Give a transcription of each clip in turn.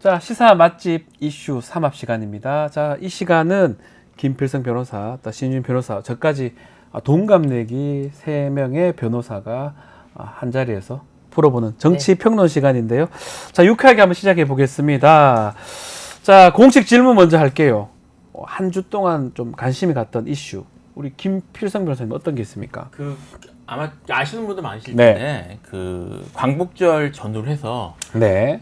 자, 시사 맛집 이슈 삼합 시간입니다. 자, 이 시간은 김필성 변호사, 또 신윤 변호사, 저까지 동갑내기 3명의 변호사가 한 자리에서 풀어보는 정치 평론 시간인데요. 자, 유쾌하게 한번 시작해 보겠습니다. 자, 공식 질문 먼저 할게요. 한 주 동안 좀 관심이 갔던 이슈, 우리 김필성 변호사님 어떤 게 있습니까? 아마 아시는 분도 많으실 네. 텐데 광복절 전후로 해서 네.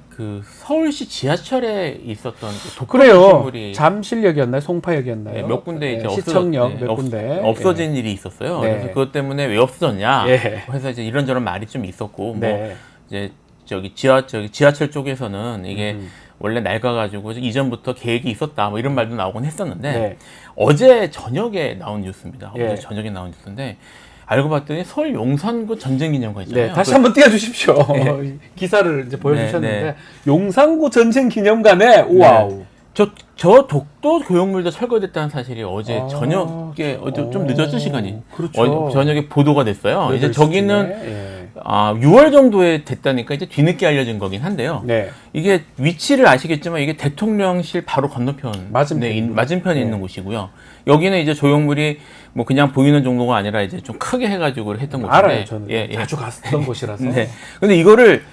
서울시 지하철에 있었던 그래요. 건물이 잠실역이었나요? 송파역이었나요? 네, 몇 군데 이제 시청역 몇 군데 없어진 일이 있었어요. 네. 그래서 그것 때문에 왜 없어졌냐? 예. 그래서 이제 이런저런 말이 좀 있었고 네. 뭐 이제 지하철 쪽에서는 이게 원래 낡아가지고 이전부터 계획이 있었다 뭐 이런 말도 나오곤 했었는데 네. 어제 저녁에 나온 뉴스입니다. 예. 어제 저녁에 나온 뉴스인데 알고 봤더니 서울 용산구 전쟁기념관 있잖아요. 네, 다시 한번 띄워주십시오. 네. 기사를 이제 보여주셨는데 네, 네. 용산구 전쟁기념관에 우와우. 저 독도 교역물도 철거됐다는 사실이 어제 저녁에 좀 늦었죠 시간이. 그렇죠. 저녁에 보도가 됐어요. 이제 저기는 예. 6월 정도에 됐다니까 이제 뒤늦게 알려진 거긴 한데요. 네. 이게 위치를 아시겠지만 이게 대통령실 바로 건너편 맞은편에 있는 곳이고요. 여기는 이제 조형물이 뭐 그냥 보이는 정도가 아니라 이제 좀 크게 해가지고 했던 곳인데. 알아요, 저는. 예. 자주 갔던 곳이라서. 네. 근데 이거를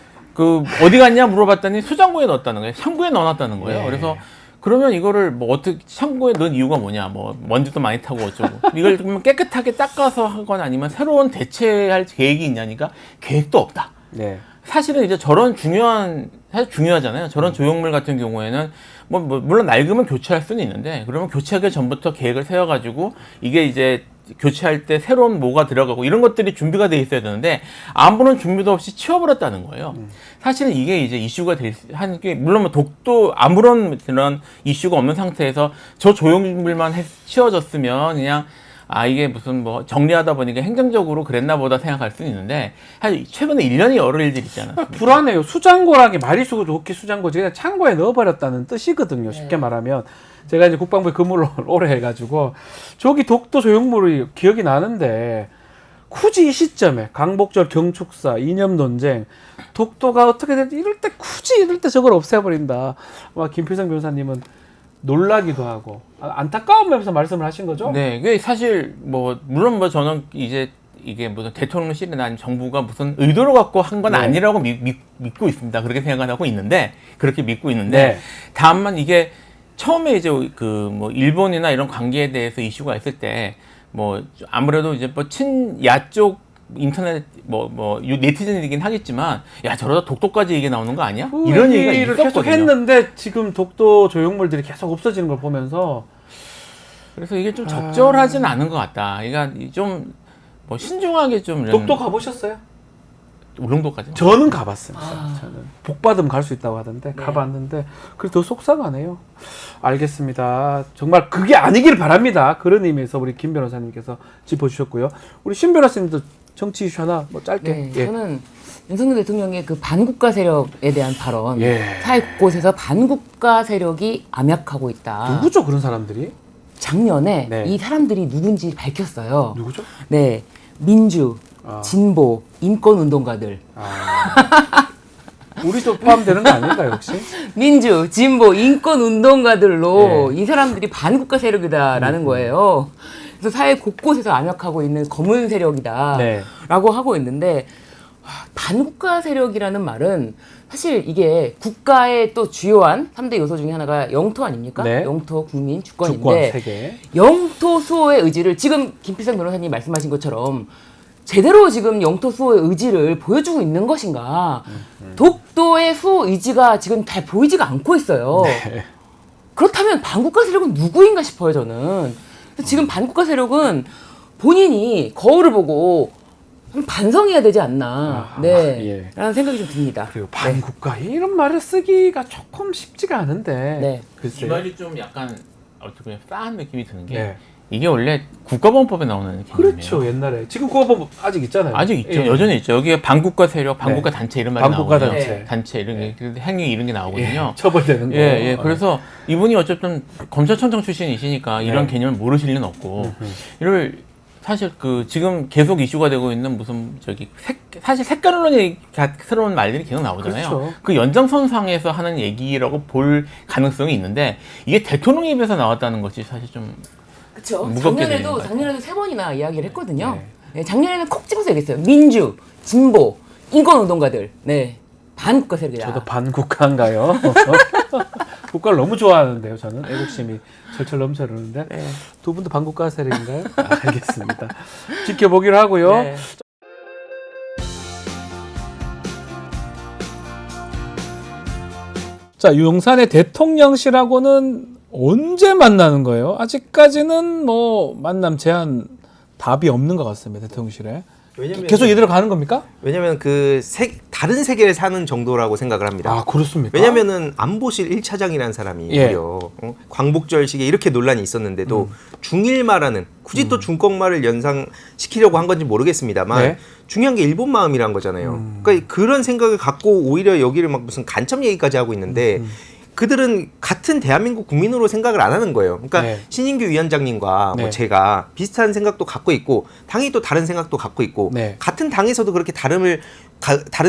어디 갔냐 물어봤더니 수장고에 넣었다는 거예요. 창고에 넣어놨다는 거예요. 네. 그래서 그러면 이거를 뭐 어떻게 창고에 넣은 이유가 뭐냐? 뭐 먼지도 많이 타고 어쩌고. 이걸 좀 깨끗하게 닦아서 하거나 아니면 새로운 대체할 계획이 있냐니까 계획도 없다. 네. 사실은 이제 사실 중요하잖아요. 저런 조형물 같은 경우에는 뭐 물론 낡으면 교체할 수는 있는데 그러면 교체하기 전부터 계획을 세워가지고 이게 이제 교체할 때 새로운 뭐가 들어가고 이런 것들이 준비가 돼 있어야 되는데 아무런 준비도 없이 치워버렸다는 거예요. 사실은 이게 이제 이슈가 한 게 물론 뭐 독도 아무런 그런 이슈가 없는 상태에서 저 조형물만 치워졌으면 그냥 이게 무슨 뭐 정리하다 보니까 행정적으로 그랬나 보다 생각할 수는 있는데 사실 최근에 1년이 여러 일들이 있잖아요. 불안해요. 수장고라는 게 말이수고 좋게 수장고지 그냥 창고에 넣어버렸다는 뜻이거든요. 쉽게 말하면. 제가 이제 국방부에 근무를 오래 해가지고 저기 독도 조형물이 기억이 나는데 굳이 이 시점에 광복절 경축사, 이념 논쟁, 독도가 어떻게 될지 이럴 때 저걸 없애버린다. 김필성 변호사님은 놀라기도 하고 안타까운 면에서 말씀을 하신 거죠? 네, 이게 사실 물론 저는 이제 이게 무슨 대통령실이나 아니면 정부가 무슨 의도로 갖고 한 건 아니라고 믿고 있습니다. 그렇게 생각하고 있는데 그렇게 믿고 있는데 다만 이게 처음에 이제 일본이나 이런 관계에 대해서 이슈가 있을 때 아무래도 이제 친야 쪽 인터넷 네티즌이긴 하겠지만 야 저러다 독도까지 얘기 나오는 거 아니야? 이런 얘기가 있었거든요. 계속 했는데 지금 독도 조형물들이 계속 없어지는 걸 보면서 그래서 이게 좀 적절하지는 않은 것 같다. 그러니까 좀 신중하게 좀 독도 가보셨어요? 울릉도까지? 저는 가봤습니다. 저는 복 받으면 갈 수 있다고 하던데 가봤는데 그래서 더 속상하네요. 알겠습니다. 정말 그게 아니길 바랍니다. 그런 의미에서 우리 김 변호사님께서 짚어주셨고요. 우리 신 변호사님도 정치 이슈 하나 짧게. 네, 저는 윤석열 대통령의 그 반국가 세력에 대한 발언, 사회 곳곳에서 반국가 세력이 암약하고 있다. 누구죠 그런 사람들이? 작년에 이 사람들이 누군지 밝혔어요. 누구죠? 네, 민주, 진보, 인권운동가들. 우리도 포함되는 거 아닐까요 혹시? 민주, 진보, 인권운동가들로 이 사람들이 반국가 세력이다라는 거예요. 그래서 사회 곳곳에서 암약하고 있는 검은 세력이다라고 하고 있는데 반국가 세력이라는 말은 사실 이게 국가의 또 주요한 3대 요소 중에 하나가 영토 아닙니까? 네. 영토, 국민, 주권인데 세계. 영토 수호의 의지를 지금 김필성 변호사님 말씀하신 것처럼 제대로 지금 영토 수호의 의지를 보여주고 있는 것인가? 독도의 수호 의지가 지금 잘 보이지가 않고 있어요. 그렇다면 반국가 세력은 누구인가 싶어요, 저는. 지금 반국가 세력은 본인이 거울을 보고 좀 반성해야 되지 않나, 라는 생각이 좀 듭니다. 그리고 반국가 이런 말을 쓰기가 조금 쉽지가 않은데. 이 말이 좀 약간 어떻게 싸한 느낌이 드는 게 이게 원래 국가보안법에 나오는 개념이에요. 그렇죠. 옛날에. 지금 국가보안법 아직 있잖아요. 아직 있죠. 여전히 있죠. 여기에 반국가 세력, 반국가 단체 이런 말이 반국가 나오거든요. 단체 이런 게 행위 이런 게 나오거든요. 처벌되는 거. 그래서 이분이 어쨌든 검찰총장 출신이시니까 이런 개념을 모르실 리는 없고 이를 사실 그 지금 계속 이슈가 되고 있는 무슨 사실 색깔론이 새로운 말들이 계속 나오잖아요. 그렇죠. 그 연장선상에서 하는 얘기라고 볼 가능성이 있는데 이게 대통령 입에서 나왔다는 것이 사실 좀 그렇죠. 무겁게 들리는 것 작년에도 3번이나 이야기를 했거든요. 네. 네, 작년에는 콕 집어서 얘기했어요. 민주, 진보, 인권운동가들, 네, 반국가 세력이다. 저도 반국가인가요? 국가를 너무 좋아하는데요. 저는 애국심이 철철 넘쳐 흐르는데 네. 두 분도 반국가 세력인가요? 알겠습니다. 지켜보기로 하고요. 네. 자, 용산의 대통령실하고는 언제 만나는 거예요? 아직까지는 뭐 만남 제한 답이 없는 것 같습니다. 대통령실에. 계속 이대로 가는 겁니까? 왜냐면 다른 세계를 사는 정도라고 생각을 합니다. 아, 그렇습니까? 왜냐면은 안보실 1차장이라는 사람이 예. 광복절 시기에 이렇게 논란이 있었는데도 중일말하는 굳이 또 중국말을 연상시키려고 한 건지 모르겠습니다만 네. 중요한 게 일본 마음이란 거잖아요. 그러니까 그런 생각을 갖고 오히려 여기를 막 무슨 간첩 얘기까지 하고 있는데 그들은 같은 대한민국 국민으로 생각을 안 하는 거예요. 그러니까 네. 신인규 위원장님과 네. 뭐 제가 비슷한 생각도 갖고 있고 당이 또 다른 생각도 갖고 있고 네. 같은 당에서도 그렇게 다른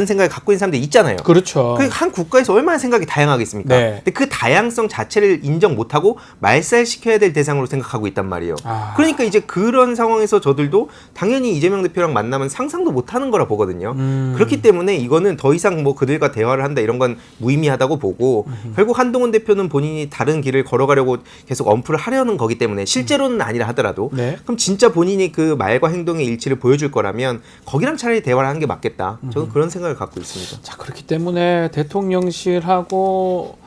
생각을 갖고 있는 사람들이 있잖아요. 그렇죠. 그 한 국가에서 얼마나 생각이 다양하겠습니까? 네. 근데 그 다양성 자체를 인정 못하고 말살시켜야 될 대상으로 생각하고 있단 말이에요. 아. 그러니까 이제 그런 상황에서 저들도 당연히 이재명 대표랑 만나면 상상도 못하는 거라 보거든요. 그렇기 때문에 이거는 더 이상 뭐 그들과 대화를 한다 이런 건 무의미하다고 보고 결국 한동훈 대표는 본인이 다른 길을 걸어가려고 계속 엄프를 하려는 거기 때문에 실제로는 아니라 하더라도 네. 그럼 진짜 본인이 그 말과 행동의 일치를 보여줄 거라면 거기랑 차라리 대화를 하는 게 맞겠다. 저는 그런 생각을 갖고 있습니다. 자, 그렇기 때문에 대통령실하고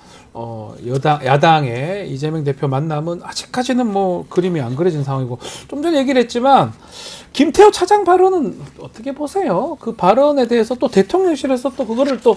야당의 이재명 대표 만남은 아직까지는 뭐 그림이 안 그려진 상황이고 좀 전에 얘기를 했지만 김태호 차장 발언은 어떻게 보세요? 그 발언에 대해서 또 대통령실에서 또 그거를 또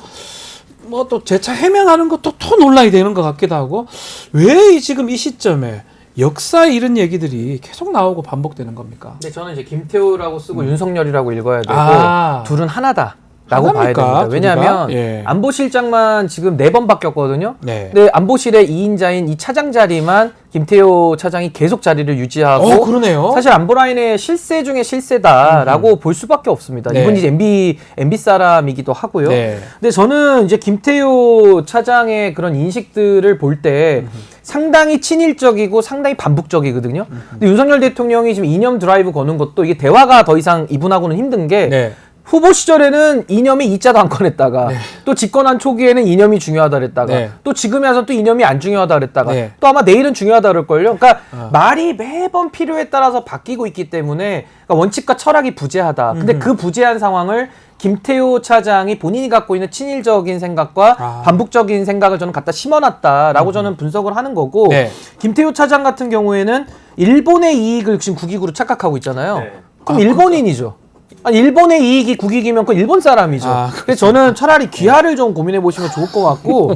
뭐 또 재차 해명하는 것도 또 논란이 되는 것 같기도 하고 왜 지금 이 시점에 역사에 이런 얘기들이 계속 나오고 반복되는 겁니까? 근데 저는 이제 김태우라고 쓰고 윤석열이라고 읽어야 되고 아. 둘은 하나다. 라고 봐야 하나입니까? 됩니다. 왜냐하면 둘이가? 예. 안보실장만 지금 4번 바뀌었거든요. 네. 근데 안보실의 2인자인 이 차장 자리만 김태호 차장이 계속 자리를 유지하고 그러네요. 사실 안보라인의 실세 중에 실세다라고 볼 수밖에 없습니다. 네. 이분이 이제 MB 사람이기도 하고요. 네. 근데 저는 이제 김태호 차장의 그런 인식들을 볼 때 상당히 친일적이고 상당히 반북적이거든요. 근데 윤석열 대통령이 지금 이념 드라이브 거는 것도 이게 대화가 더 이상 이분하고는 힘든 게 네. 후보 시절에는 이념이 이자도 안 꺼냈다가 또 집권한 초기에는 이념이 중요하다 그랬다가 네. 또 지금에 와서 또 이념이 안 중요하다 그랬다가 네. 또 아마 내일은 중요하다 그럴걸요. 그러니까 말이 매번 필요에 따라서 바뀌고 있기 때문에 그러니까 원칙과 철학이 부재하다. 근데 그 부재한 상황을 김태호 차장이 본인이 갖고 있는 친일적인 생각과 반북적인 생각을 저는 갖다 심어놨다라고 저는 분석을 하는 거고 네. 김태호 차장 같은 경우에는 일본의 이익을 지금 국익으로 착각하고 있잖아요. 네. 그럼 일본인이죠. 아니, 일본의 이익이 국익이면 그건 일본 사람이죠. 그래서 저는 차라리 귀하를 좀 고민해 보시면 좋을 것 같고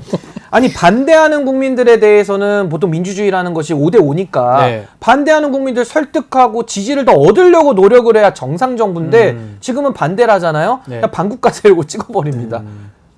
아니 반대하는 국민들에 대해서는 보통 민주주의라는 것이 5대5니까 네. 반대하는 국민들 설득하고 지지를 더 얻으려고 노력을 해야 정상 정부인데 지금은 반대를 하잖아요. 네. 그냥 반국가 세우고 찍어버립니다.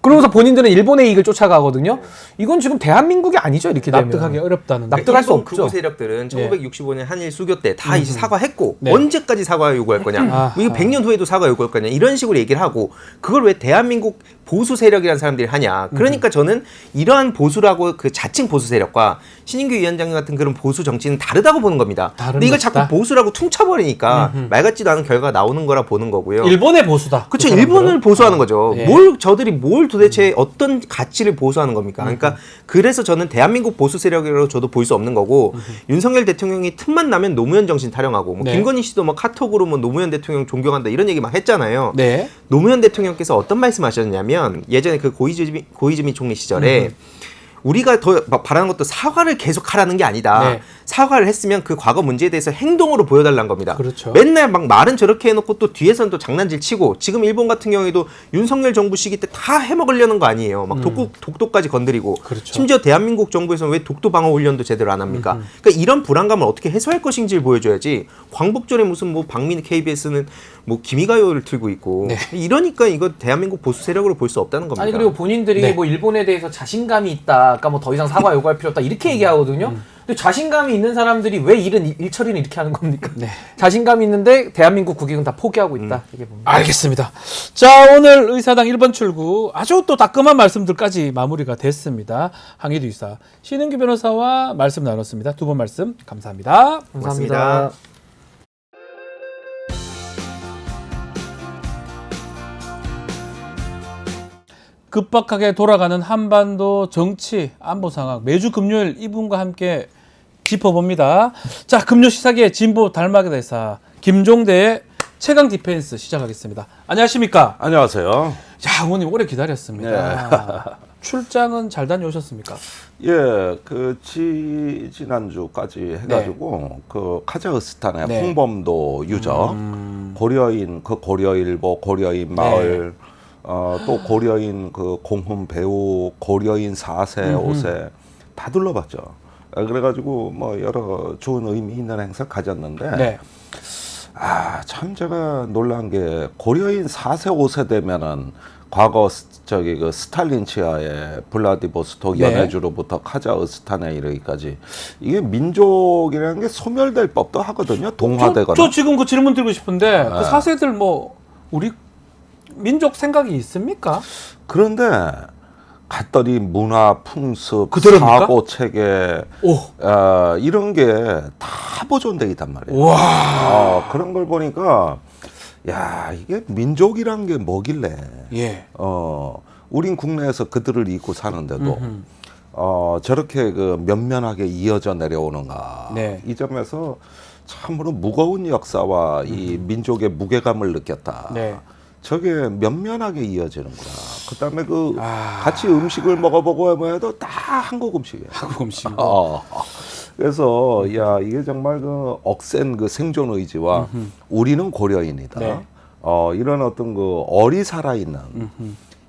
그러면서 본인들은 일본의 이익을 쫓아가거든요. 이건 지금 대한민국이 아니죠. 이렇게 되면. 납득하기 어렵다는 납득할 수 일본 없죠. 극우 세력들은 1965년 한일 수교 때 다 이제 사과했고 네. 언제까지 사과 요구할 거냐? 아하. 이거 100년 후에도 사과 요구할 거냐? 이런 식으로 얘기를 하고 그걸 왜 대한민국 보수 세력이라는 사람들이 하냐? 그러니까 저는 이러한 보수라고 그 자칭 보수 세력과 신인규 위원장님 같은 그런 보수 정치는 다르다고 보는 겁니다. 다른 근데 이걸 것이다? 자꾸 보수라고 퉁쳐버리니까 말 같지도 않은 결과가 나오는 거라 보는 거고요. 일본의 보수다. 그렇죠. 그 사람들은. 일본을 보수하는 거죠. 예. 저들이 뭘 도대체 어떤 가치를 보수하는 겁니까? 그러니까 그래서 저는 대한민국 보수 세력이라고 저도 볼 수 없는 거고 윤석열 대통령이 틈만 나면 노무현 정신 타령하고 뭐 네. 김건희 씨도 뭐 카톡으로 뭐 노무현 대통령 존경한다 이런 얘기 막 했잖아요. 네. 노무현 대통령께서 어떤 말씀하셨냐면 예전에 그 고이즈미 총리 시절에 우리가 더 바라는 것도 사과를 계속 하라는 게 아니다. 네. 사과를 했으면 그 과거 문제에 대해서 행동으로 보여달라는 겁니다. 그렇죠. 맨날 막 말은 저렇게 해놓고 또 뒤에서는 또 장난질 치고 지금 일본 같은 경우에도 윤석열 정부 시기 때 다 해먹으려는 거 아니에요. 막 독도까지 건드리고 그렇죠. 심지어 대한민국 정부에서는 왜 독도 방어 훈련도 제대로 안 합니까? 그러니까 이런 불안감을 어떻게 해소할 것인지를 보여줘야지 광복절에 무슨 뭐 박민 KBS는 뭐 기미가요를 틀고 있고 이러니까 이거 대한민국 보수 세력으로 볼 수 없다는 겁니다. 아니 그리고 본인들이 네. 뭐 일본에 대해서 자신감이 있다. 아까 뭐 더 이상 사과 요구할 필요 없다. 이렇게 얘기하거든요. 근데 자신감이 있는 사람들이 왜 일처리는 이렇게 하는 겁니까? 네. 자신감이 있는데 대한민국 국익은 다 포기하고 있다. 이게 뭡니까? 알겠습니다. 자, 오늘 의사당 1번 출구 아주 또 따끔한 말씀들까지 마무리가 됐습니다. 항의도 의사 신은규 변호사와 말씀 나눴습니다. 두 번 말씀 감사합니다. 감사합니다. 고맙습니다. 급박하게 돌아가는 한반도 정치 안보 상황 매주 금요일 이분과 함께 짚어봅니다. 자, 금요 시사계의 진보 달마기 대사 김종대의 최강 디펜스 시작하겠습니다. 안녕하십니까? 안녕하세요. 자, 의원님 오래 기다렸습니다. 출장은 잘 다녀오셨습니까? 예, 그 지난주까지 해가지고 그 카자흐스탄의 네. 홍범도 유적, 고려인 그 고려일보, 고려인 마을, 또 고려인 그 공훈 배우, 고려인 4세, 5세 다 둘러봤죠. 그래가지고 뭐 여러 좋은 의미 있는 행사 가졌는데. 네. 참 제가 놀란 게 고려인 4세 5세 되면은 과거 저기 그 스탈린 치하의 블라디보스토크 네. 연해주로부터 카자흐스탄에 이르기까지 이게 민족이라는 게 소멸될 법도 하거든요. 동화되거나. 저 지금 그 질문 드리고 싶은데 그 4세들 뭐 우리 민족 생각이 있습니까? 그런데 갔더니 문화, 풍습, 그대로입니까? 사고 체계 오. 이런 게 다 보존돼 있단 말이에요. 와. 그런 걸 보니까 야 이게 민족이란 게 뭐길래 예. 우린 국내에서 그들을 잊고 사는데도 저렇게 그 면면하게 이어져 내려오는가. 네. 이 점에서 참으로 무거운 역사와 이 민족의 무게감을 느꼈다. 네. 저게 면면하게 이어지는구나. 그다음에 그 같이 음식을 먹어보고 뭐 해도 다 한국 음식이에요. 한국 음식. 그래서 야 이게 정말 그 억센 그 생존 의지와 우리는 고려인이다. 네. 이런 어떤 그 얼이 살아있는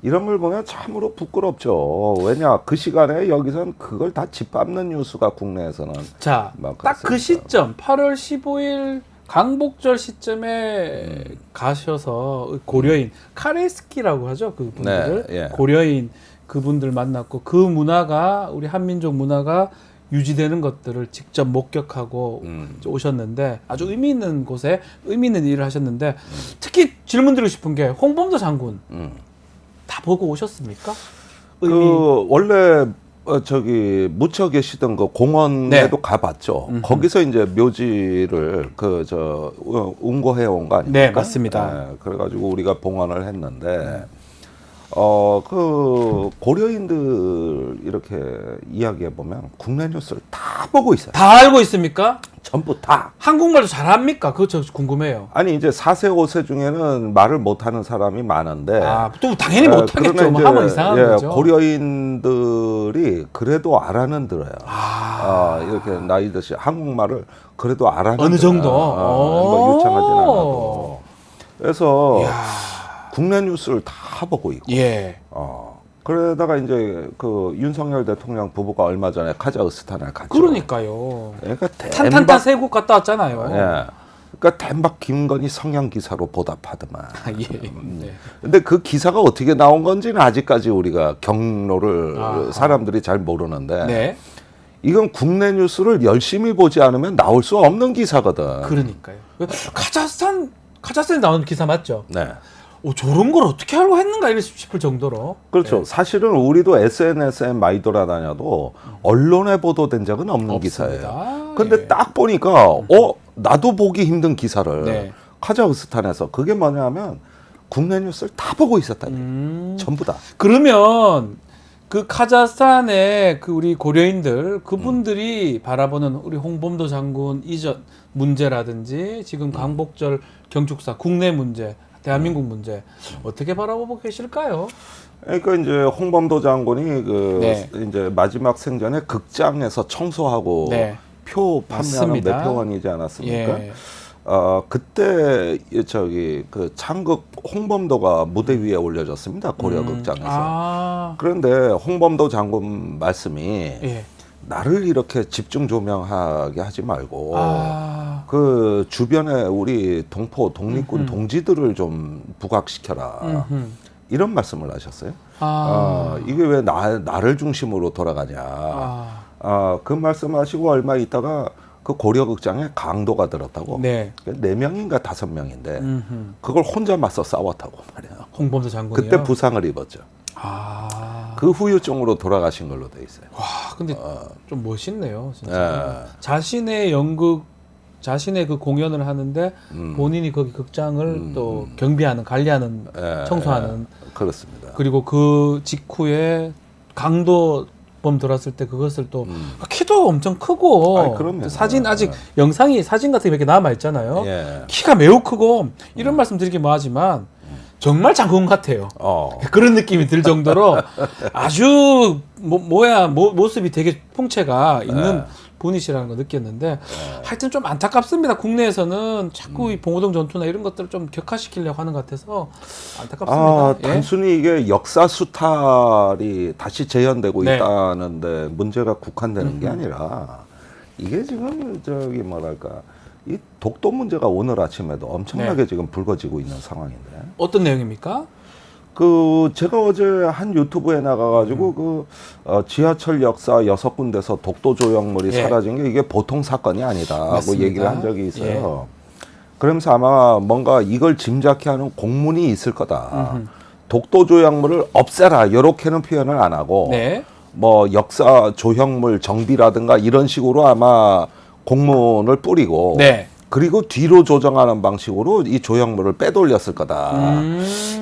이런 걸 보면 참으로 부끄럽죠. 왜냐 그 시간에 여기선 그걸 다 짓밟는 뉴스가 국내에서는 자, 막 딱 그 그랬으니까. 시점 8월 15일 강복절 시점에 가셔서 고려인 카레스키라고 하죠. 그분들을 네, 예. 고려인 그분들 만났고 그 문화가 우리 한민족 문화가 유지되는 것들을 직접 목격하고 오셨는데 아주 의미 있는 곳에 의미 있는 일을 하셨는데 특히 질문드리고 싶은 게 홍범도 장군 다 보고 오셨습니까? 그 원래 저기 묻혀 계시던 그 공원에도 네. 가봤죠. 거기서 이제 묘지를 그 저 운고해 온 거 아닙니까? 네, 맞습니다. 네, 그래가지고 우리가 봉헌을 했는데 그 고려인들 이렇게 이야기해 보면 국내 뉴스를 다 보고 있어요. 다 알고 있습니까? 전부 다. 한국말도 잘합니까? 그거 저 궁금해요. 아니 이제 4세 5세 중에는 말을 못하는 사람이 많은데. 또 당연히 못하겠죠. 그러나 뭐 이제, 하면 이상한 거죠. 고려인들이 그래도 알아는 들어요. 이렇게 나이 드시 한국말을 그래도 알아는 어느 정도? 들어요. 뭐 유창하진 않아도. 그래서 국내 뉴스를 다 보고 있고. 예. 그러다가 이제 그 윤석열 대통령 부부가 얼마 전에 카자흐스탄에 갔죠. 그러니까요. 그러니까 탄탄탄 세국 갔다 왔잖아요. 예. 그러니까 대박 김건희 성형 기사로 보답하더만. 예. 네. 근데 그 기사가 어떻게 나온 건지는 아직까지 우리가 경로를 사람들이 잘 모르는데 네. 이건 국내 뉴스를 열심히 보지 않으면 나올 수 없는 기사거든. 그러니까요. 카자흐스탄에 나오는 기사 맞죠? 네. 저런 걸 어떻게 알고 했는가 싶을 정도로. 그렇죠. 네. 사실은 우리도 SNS에 많이 돌아다녀도 언론에 보도된 적은 없는 없습니다. 기사예요. 근데 예. 딱 보니까 나도 보기 힘든 기사를 네. 카자흐스탄에서 그게 뭐냐면 국내 뉴스를 다 보고 있었다니. 전부 다. 그러면 그 카자흐스탄의 그 우리 고려인들 그분들이 바라보는 우리 홍범도 장군 이전 문제라든지 지금 강복절 경축사 국내 문제 대한민국 문제 어떻게 바라보고 계실까요? 그러니까 이제 홍범도 장군이 네. 이제 마지막 생전에 극장에서 청소하고 네. 표 판매하는 맞습니다. 매표원이지 않았습니까? 예. 그때 저기 그 창극 홍범도가 무대 위에 올려졌습니다. 고려극장에서. 그런데 홍범도 장군 말씀이 예. 나를 이렇게 집중 조명하게 하지 말고 그 주변에 우리 동포 독립군 동지들을 좀 부각시켜라. 이런 말씀을 하셨어요. 이게 왜 나를 중심으로 돌아가냐. 그 말씀하시고 얼마 있다가 그 고려극장에 강도가 들었다고. 네. 4명인가 5명인데 그걸 혼자 맞서 싸웠다고 말이에요. 홍범도 장군이요. 그때 부상을 입었죠. 아. 그 후유증으로 돌아가신 걸로 돼 있어요. 와, 근데 좀 멋있네요, 진짜. 예. 자신의 연극, 자신의 그 공연을 하는데 본인이 거기 극장을 또 경비하는, 관리하는, 예, 청소하는. 그렇습니다. 그리고 그 직후에 강도범 들었을 때 그것을 또 키도 엄청 크고 아이, 그럼요. 또 사진 아직 영상이 사진 같은 게 몇 개 남아 있잖아요. 예. 키가 매우 크고 이런 말씀 드리기 뭐하지만 정말 장군 같아요. 그런 느낌이 들 정도로 아주 모습이 되게 풍채가 있는 분이시라는 거 느꼈는데 하여튼 좀 안타깝습니다. 국내에서는 자꾸 이 봉오동 전투나 이런 것들을 좀 격화시키려고 하는 것 같아서 안타깝습니다. 예? 단순히 이게 역사 수탈이 다시 재현되고 네. 있다는데 문제가 국한되는 게 아니라 이게 지금 저기 뭐랄까 이 독도 문제가 오늘 아침에도 엄청나게 네. 지금 불거지고 있는 상황인데 어떤 내용입니까? 그 제가 어제 한 유튜브에 나가가지고 그 지하철 역사 6군데서 독도 조형물이 예. 사라진 게 이게 보통 사건이 아니다고 맞습니다. 얘기를 한 적이 있어요. 그러면서 아마 뭔가 이걸 짐작케 하는 공문이 있을 거다. 독도 조형물을 없애라 이렇게는 표현을 안 하고 네. 뭐 역사 조형물 정비라든가 이런 식으로 아마 공문을 뿌리고 네. 그리고 뒤로 조정하는 방식으로 이 조형물을 빼돌렸을 거다.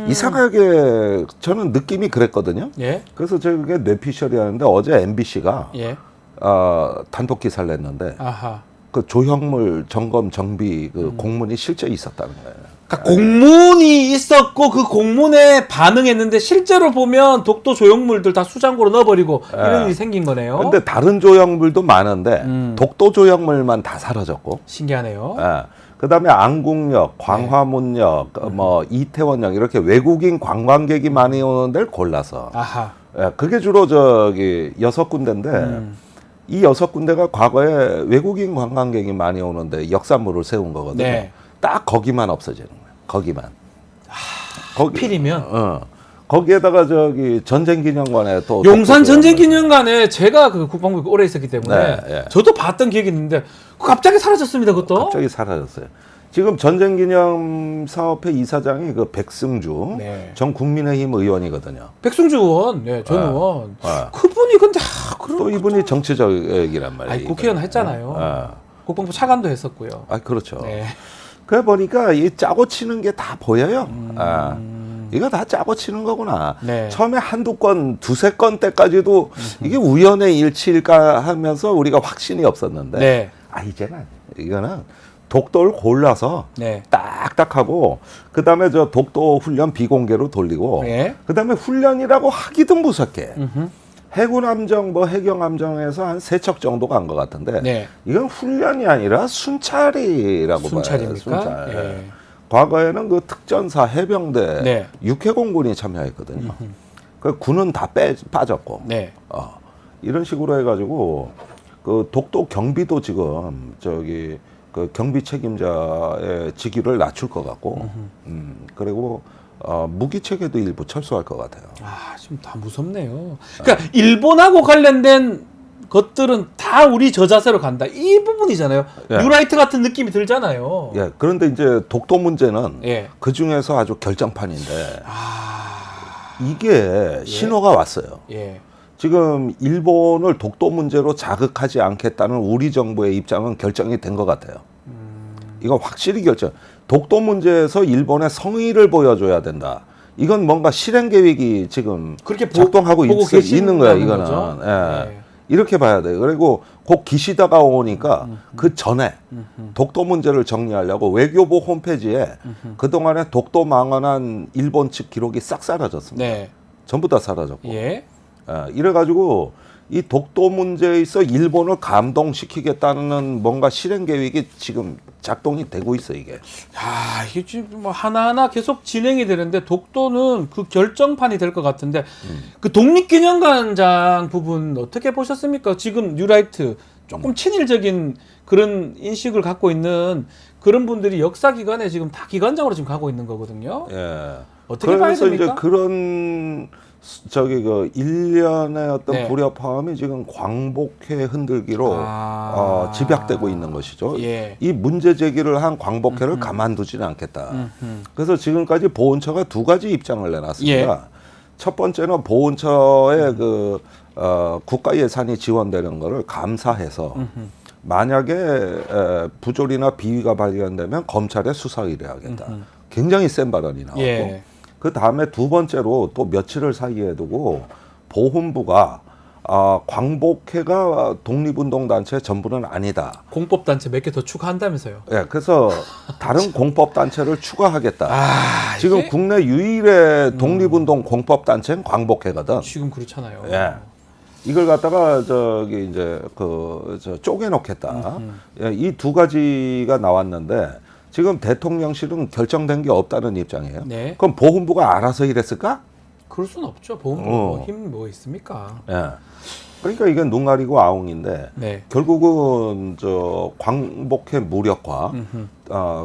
이상하게 저는 느낌이 그랬거든요. 예. 그래서 제가 그게 뇌피셜이 하는데 어제 MBC가 예. 단독 기사를 냈는데 아하. 그 조형물 점검 정비 그 공문이 실제 있었다는 거예요. 그러니까 공문이 있었고 그 공문에 반응했는데 실제로 보면 독도 조형물들 다 수장고로 넣어버리고 이런 일이 생긴 거네요. 근데 다른 조형물도 많은데 독도 조형물만 다 사라졌고 신기하네요. 그다음에 안국역, 광화문역, 뭐 이태원역 이렇게 외국인 관광객이 많이 오는 데를 골라서 아하. 그게 주로 저기 6군데인데 이 6군데가 과거에 외국인 관광객이 많이 오는데 역사물을 세운 거거든요. 네. 딱 거기만 없어지는 거예요. 거기만. 거기, 필이면 거기에다가 저기 전쟁기념관에 또 용산 전쟁기념관에 제가 그 국방부에 오래 있었기 때문에 네, 예. 저도 봤던 기억이 있는데 갑자기 사라졌습니다. 그것도. 갑자기 사라졌어요. 지금 전쟁기념사업회 이사장이 그 백승주 네. 전 국민의힘 의원이거든요. 백승주 의원, 네, 전 의원. 아. 그분이 근데 또 이분이 정치적이란 말이에요. 아니, 국회의원 했잖아요. 국방부 차관도 했었고요. 그렇죠. 네. 그래 보니까 이 짜고 치는 게 다 보여요. 이거 다 짜고 치는 거구나. 네. 처음에 한두 건, 두세 건 때까지도 이게 우연의 일치일까 하면서 우리가 확신이 없었는데, 네. 이제는 이거는 독도를 골라서 네. 딱딱하고, 그 다음에 저 독도 훈련 비공개로 돌리고, 네. 그 다음에 훈련이라고 하기도 무섭게. 해군함정, 뭐 해경함정에서 한 3척 정도 간 것 같은데, 네. 이건 훈련이 아니라 순찰이라고 순찰입니까? 봐요. 순찰. 예. 과거에는 그 특전사 해병대 네. 육해공군이 참여했거든요. 그 군은 다 빠졌고 네. 이런 식으로 해가지고 그 독도 경비도 지금 저기 그 경비 책임자의 직위를 낮출 것 같고, 그리고 무기 체계도 일부 철수할 것 같아요. 지금 다 무섭네요. 그러니까 일본하고 관련된 것들은 다 우리 저자세로 간다. 이 부분이잖아요. 예. 뉴라이트 같은 느낌이 들잖아요. 예, 그런데 이제 독도 문제는 예. 그 중에서 아주 결정판인데 이게 신호가 왔어요. 예. 지금 일본을 독도 문제로 자극하지 않겠다는 우리 정부의 입장은 결정이 된 것 같아요. 이건 확실히 결정. 독도 문제에서 일본의 성의를 보여줘야 된다. 이건 뭔가 실행 계획이 지금 그렇게 작동하고 보고 있는 거야. 계신다는 이거는 거죠? 예. 네. 이렇게 봐야 돼. 그리고 곧 기시다가 오니까 그 전에 독도 문제를 정리하려고 외교부 홈페이지에 그 동안에 독도 망언한 일본 측 기록이 싹 사라졌습니다. 네. 전부 다 사라졌고. 예. 이래가지고 이 독도 문제에 있어 일본을 감동시키겠다는 뭔가 실행 계획이 지금 작동이 되고 있어 이게. 이게 지금 뭐 하나하나 계속 진행이 되는데 독도는 그 결정판이 될 것 같은데 그 독립기념관장 부분 어떻게 보셨습니까? 지금 뉴라이트 조금 친일적인 그런 인식을 갖고 있는 그런 분들이 역사기관에 지금 다 기관장으로 지금 가고 있는 거거든요. 예. 어떻게 봐야 그래서 됩니까? 이제 그런 저기 그 일련의 어떤 네. 불협화음이 지금 광복회 흔들기로 집약되고 있는 것이죠. 예. 이 문제 제기를 한 광복회를 가만두지는 않겠다. 그래서 지금까지 보훈처가 두 가지 입장을 내놨습니다. 예. 첫 번째는 보훈처의 그 국가 예산이 지원되는 거를 감사해서 만약에 부조리나 비위가 발견되면 검찰에 수사 의뢰하겠다. 굉장히 센 발언이 나왔고 예. 그 다음에 두 번째로 또 며칠을 사이에 두고 보훈부가 광복회가 독립운동단체 전부는 아니다. 공법단체 몇 개 더 추가한다면서요. 예, 그래서 다른 공법단체를 추가하겠다. 지금 이게 국내 유일의 독립운동 공법단체는 광복회거든. 지금 그렇잖아요. 예. 이걸 갖다가 저기 이제 쪼개놓겠다. 예, 이 두 가지가 나왔는데 지금 대통령실은 결정된 게 없다는 입장이에요. 네. 그럼 보훈부가 알아서 이랬을까? 그럴 순 없죠. 보험도 힘 뭐 있습니까? 예. 그러니까 이게 눈 가리고 아웅인데 네. 결국은 저 광복회 무력화,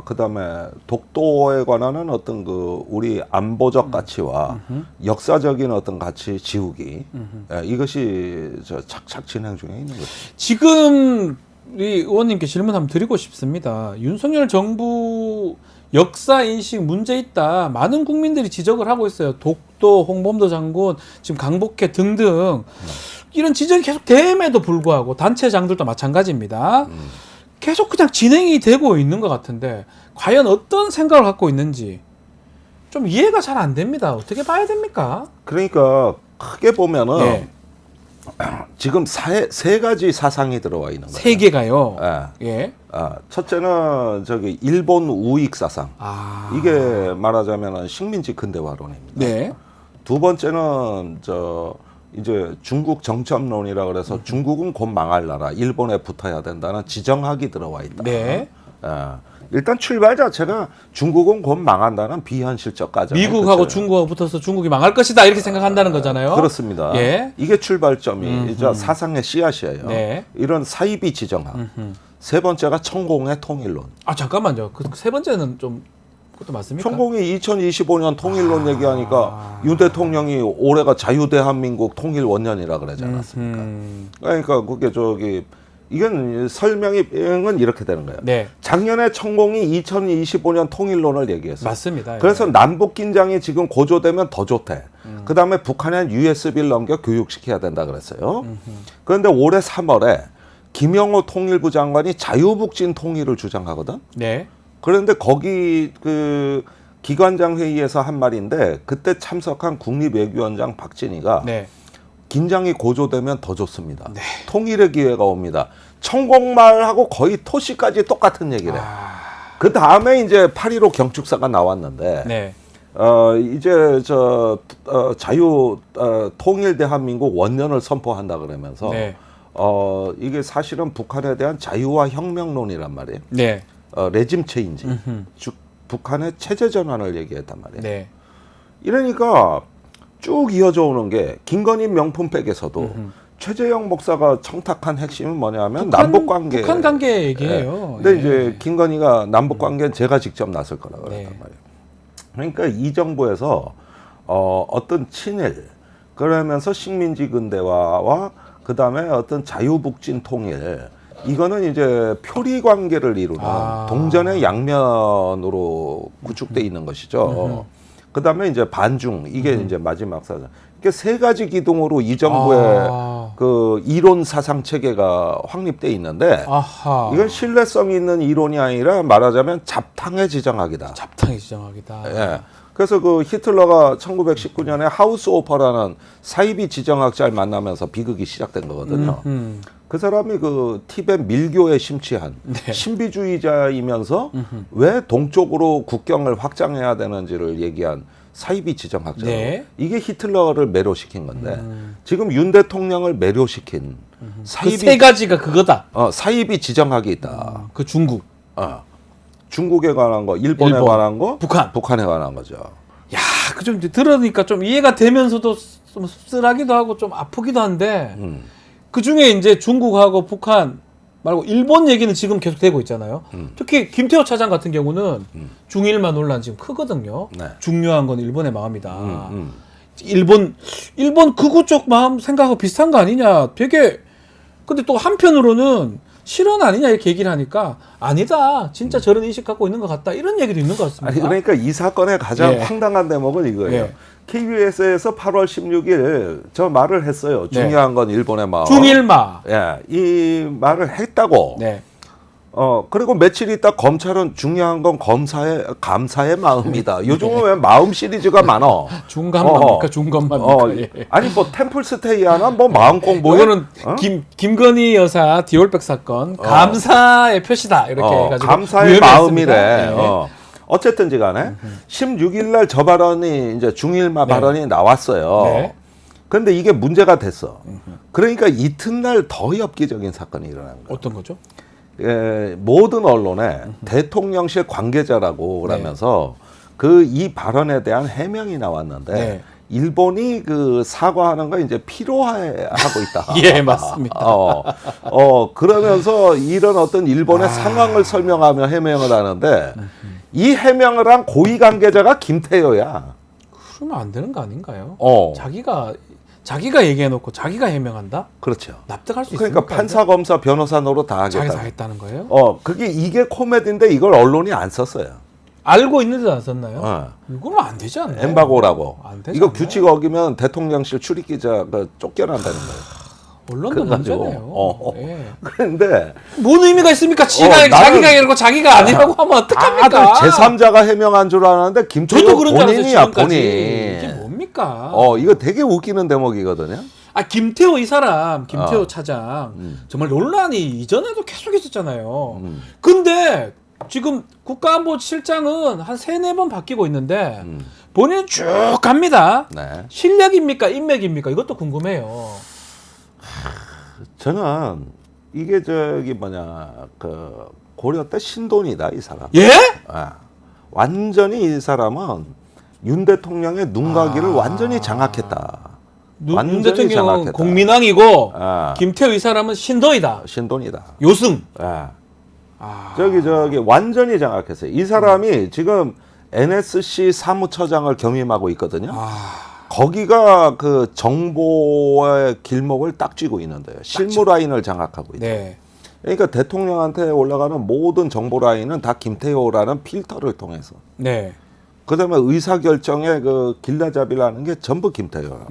그다음에 독도에 관한 어떤 그 우리 안보적 가치와 역사적인 어떤 가치 지우기, 예, 이것이 저 착착 진행 중에 있는 거죠. 지금 우리 의원님께 질문 한번 드리고 싶습니다. 윤석열 정부 역사 인식 문제 있다. 많은 국민들이 지적을 하고 있어요. 독도, 홍범도 장군, 지금 강복회 등등 이런 지적이 계속 됨에도 불구하고 단체장들도 마찬가지입니다. 계속 그냥 진행이 되고 있는 것 같은데 과연 어떤 생각을 갖고 있는지 좀 이해가 잘 안 됩니다. 어떻게 봐야 됩니까? 그러니까 크게 보면은 예. 지금 세 가지 사상이 들어와 있는 거예요. 세 개가요. 예. 예. 첫째는 저기 일본 우익 사상. 이게 말하자면은 식민지 근대화론입니다. 네. 두 번째는 이제 중국 정점론이라 그래서 중국은 곧 망할 나라, 일본에 붙어야 된다는 지정학이 들어와 있다. 네. 일단 출발 자체가 중국은 곧 망한다는 비현실적 가정. 미국하고 중국하고 붙어서 중국이 망할 것이다 이렇게 생각한다는 거잖아요. 그렇습니다. 예. 이게 출발점이 이제 사상의 씨앗이에요. 네. 이런 사이비 지정학. 세 번째가 천공의 통일론. 잠깐만요. 그 세 번째는 좀 그것도 맞습니까? 천공이 2025년 통일론 얘기하니까 윤 대통령이 올해가 자유대한민국 통일 원년이라 그러지 않았습니까? 그러니까 그게 이건 설명은 이렇게 되는 거예요. 네. 작년에 천공이 2025년 통일론을 얘기했어요. 맞습니다. 그래서 예. 남북 긴장이 지금 고조되면 더 좋대. 그다음에 북한에 USB를 넘겨 교육시켜야 된다 그랬어요. 그런데 올해 3월에 김영호 통일부 장관이 자유북진 통일을 주장하거든. 네. 그런데 거기 그 기관장 회의에서 한 말인데 그때 참석한 국립외교원장 박진희가 네. 긴장이 고조되면 더 좋습니다. 통일의 기회가 옵니다. 천공말하고 거의 토시까지 똑같은 얘기를 해. 그 다음에 이제 8.15 경축사가 나왔는데 네. 이제 통일 대한민국 원년을 선포한다 그러면서 네. 이게 사실은 북한에 대한 자유화 혁명론이란 말이에요. 네. 레짐 체인지, 즉 북한의 체제 전환을 얘기했단 말이에요. 네. 이러니까 쭉 이어져 오는 게 김건희 명품백에서도 최재형 목사가 청탁한 핵심은 뭐냐면 남북 관계. 북한 관계 얘기예요. 근데 예. 이제 김건희가 남북 관계는 제가 직접 나설 거라고 그랬단 네. 말이에요. 그러니까 이 정부에서 어떤 친일 그러면서 식민지 근대화와 그 다음에 어떤 자유북진 통일 이거는 이제 표리 관계를 이루는 동전의 양면으로 구축돼 있는 것이죠. 그 다음에 이제 반중 이게 이제 마지막 사상. 이렇게 세 가지 기둥으로 이 정부의 그 이론 사상 체계가 확립돼 있는데 아하. 이건 신뢰성 있는 이론이 아니라 말하자면 잡탕의 지정학이다. 잡탕의 지정학이다. 예. 그래서 그 히틀러가 1919년에 하우스 오퍼라는 사이비 지정학자를 만나면서 비극이 시작된 거거든요. 그 사람이 그 티벳 밀교에 심취한 신비주의자이면서 왜 동쪽으로 국경을 확장해야 되는지를 얘기한 사이비 지정학자. 네. 이게 히틀러를 매료시킨 건데 지금 윤 대통령을 매료시킨 그 사이비 세 가지가 그거다. 사이비 지정학이 있다. 그 중국. 중국에 관한 거, 일본에 일본, 관한 거, 북한. 북한에 관한 거죠. 야, 그 좀 들으니까 좀 이해가 되면서도 좀 씁쓸하기도 하고 좀 아프기도 한데 그 중에 이제 중국하고 북한 말고 일본 얘기는 지금 계속 되고 있잖아요. 특히 김태호 차장 같은 경우는 중일만 논란 지금 크거든요. 네. 중요한 건 일본의 마음이다. 일본 극우 쪽 마음 생각하고 비슷한 거 아니냐. 되게 근데 또 한편으로는 실언 아니냐 이렇게 얘기를 하니까 아니다. 진짜 저런 인식 갖고 있는 것 같다. 이런 얘기도 있는 것 같습니다. 아니 그러니까 이 사건의 가장 예. 황당한 대목은 이거예요. 예. KBS에서 8월 16일 저 말을 했어요. 중요한 건 일본의 마음. 중일마. 예, 이 말을 했다고. 네. 그리고 며칠 있다 검찰은 중요한 건 감사의 마음이다. 요즘은 왜 마음 시리즈가 많어? 중감마입니까? 중감마입니까? 예. 아니 뭐 템플스테이 하나 뭐 마음 공부에 이거는 김건희 여사 디올백 사건 감사의 표시다 이렇게 해가지고 감사의 위헌했습니다. 마음이래. 네. 어쨌든지 간에 16일 날 저 발언이 이제 중일마 발언이 나왔어요. 네. 그런데 이게 문제가 됐어. 그러니까 이튿날 더 엽기적인 사건이 일어난 거예요. 어떤 거죠? 모든 언론에 대통령실 관계자라고 그러면서 그 이 발언에 대한 해명이 나왔는데 네. 일본이 그 사과하는 거 이제 필요하고 있다. 예, 맞습니다. 그러면서 이런 어떤 일본의 상황을 설명하며 해명을 하는데 이 해명을 한 고위 관계자가 김태효야. 그러면 안 되는 거 아닌가요? 어. 자기가 얘기해놓고 자기가 해명한다? 그렇죠. 납득할 수 있습니까? 그러니까 판사, 검사, 변호사 노릇 다 하겠다. 자기가 다 했다는 거예요? 이게 코미디인데 이걸 언론이 안 썼어요. 알고 있는데도 안 썼나요? 어. 이거는 안 되지 않나요? 엠바고라고. 안 되지 이거 않나요? 규칙 어기면 대통령실 출입기자가 쫓겨난다는 거예요. 언론도 그래가지고, 문제네요. 예. 그런데 뭔 의미가 있습니까? 나는- 자기가 이러고 자기가 아니라고 하면 어떡합니까? 다들 제3자가 해명한 줄 알았는데 김태효 저도 그런 줄 알았어요. 본인이야 지금까지. 본인. 이게 뭡니까? 이거 되게 웃기는 대목이거든요. 김태호 이 사람, 김태호 차장 정말 논란이 이전에도 계속 있었잖아요. 근데 지금 국가안보실장은 한 3-4번 바뀌고 있는데 본인은 쭉 갑니다. 네. 실력입니까? 인맥입니까? 이것도 궁금해요. 저는 이게 그 고려 때 신돈이다 이 사람. 예? 완전히 이 사람은 윤 대통령의 눈가기를 완전히 장악했다. 윤 완전히 대통령은 장악했다. 공민왕이고 아. 김태호 이 사람은 신도이다. 신돈이다. 요승. 예. 아. 저기 완전히 장악했어요. 이 사람이 지금 NSC 사무처장을 겸임하고 있거든요. 거기가 그 정보의 길목을 딱 쥐고 있는데요. 실무 라인을 장악하고 있다. 네. 그러니까 대통령한테 올라가는 모든 정보 라인은 다 김태호라는 필터를 통해서. 네. 그다음에 의사결정의 그 길라잡이라는 게 전부 김태호야.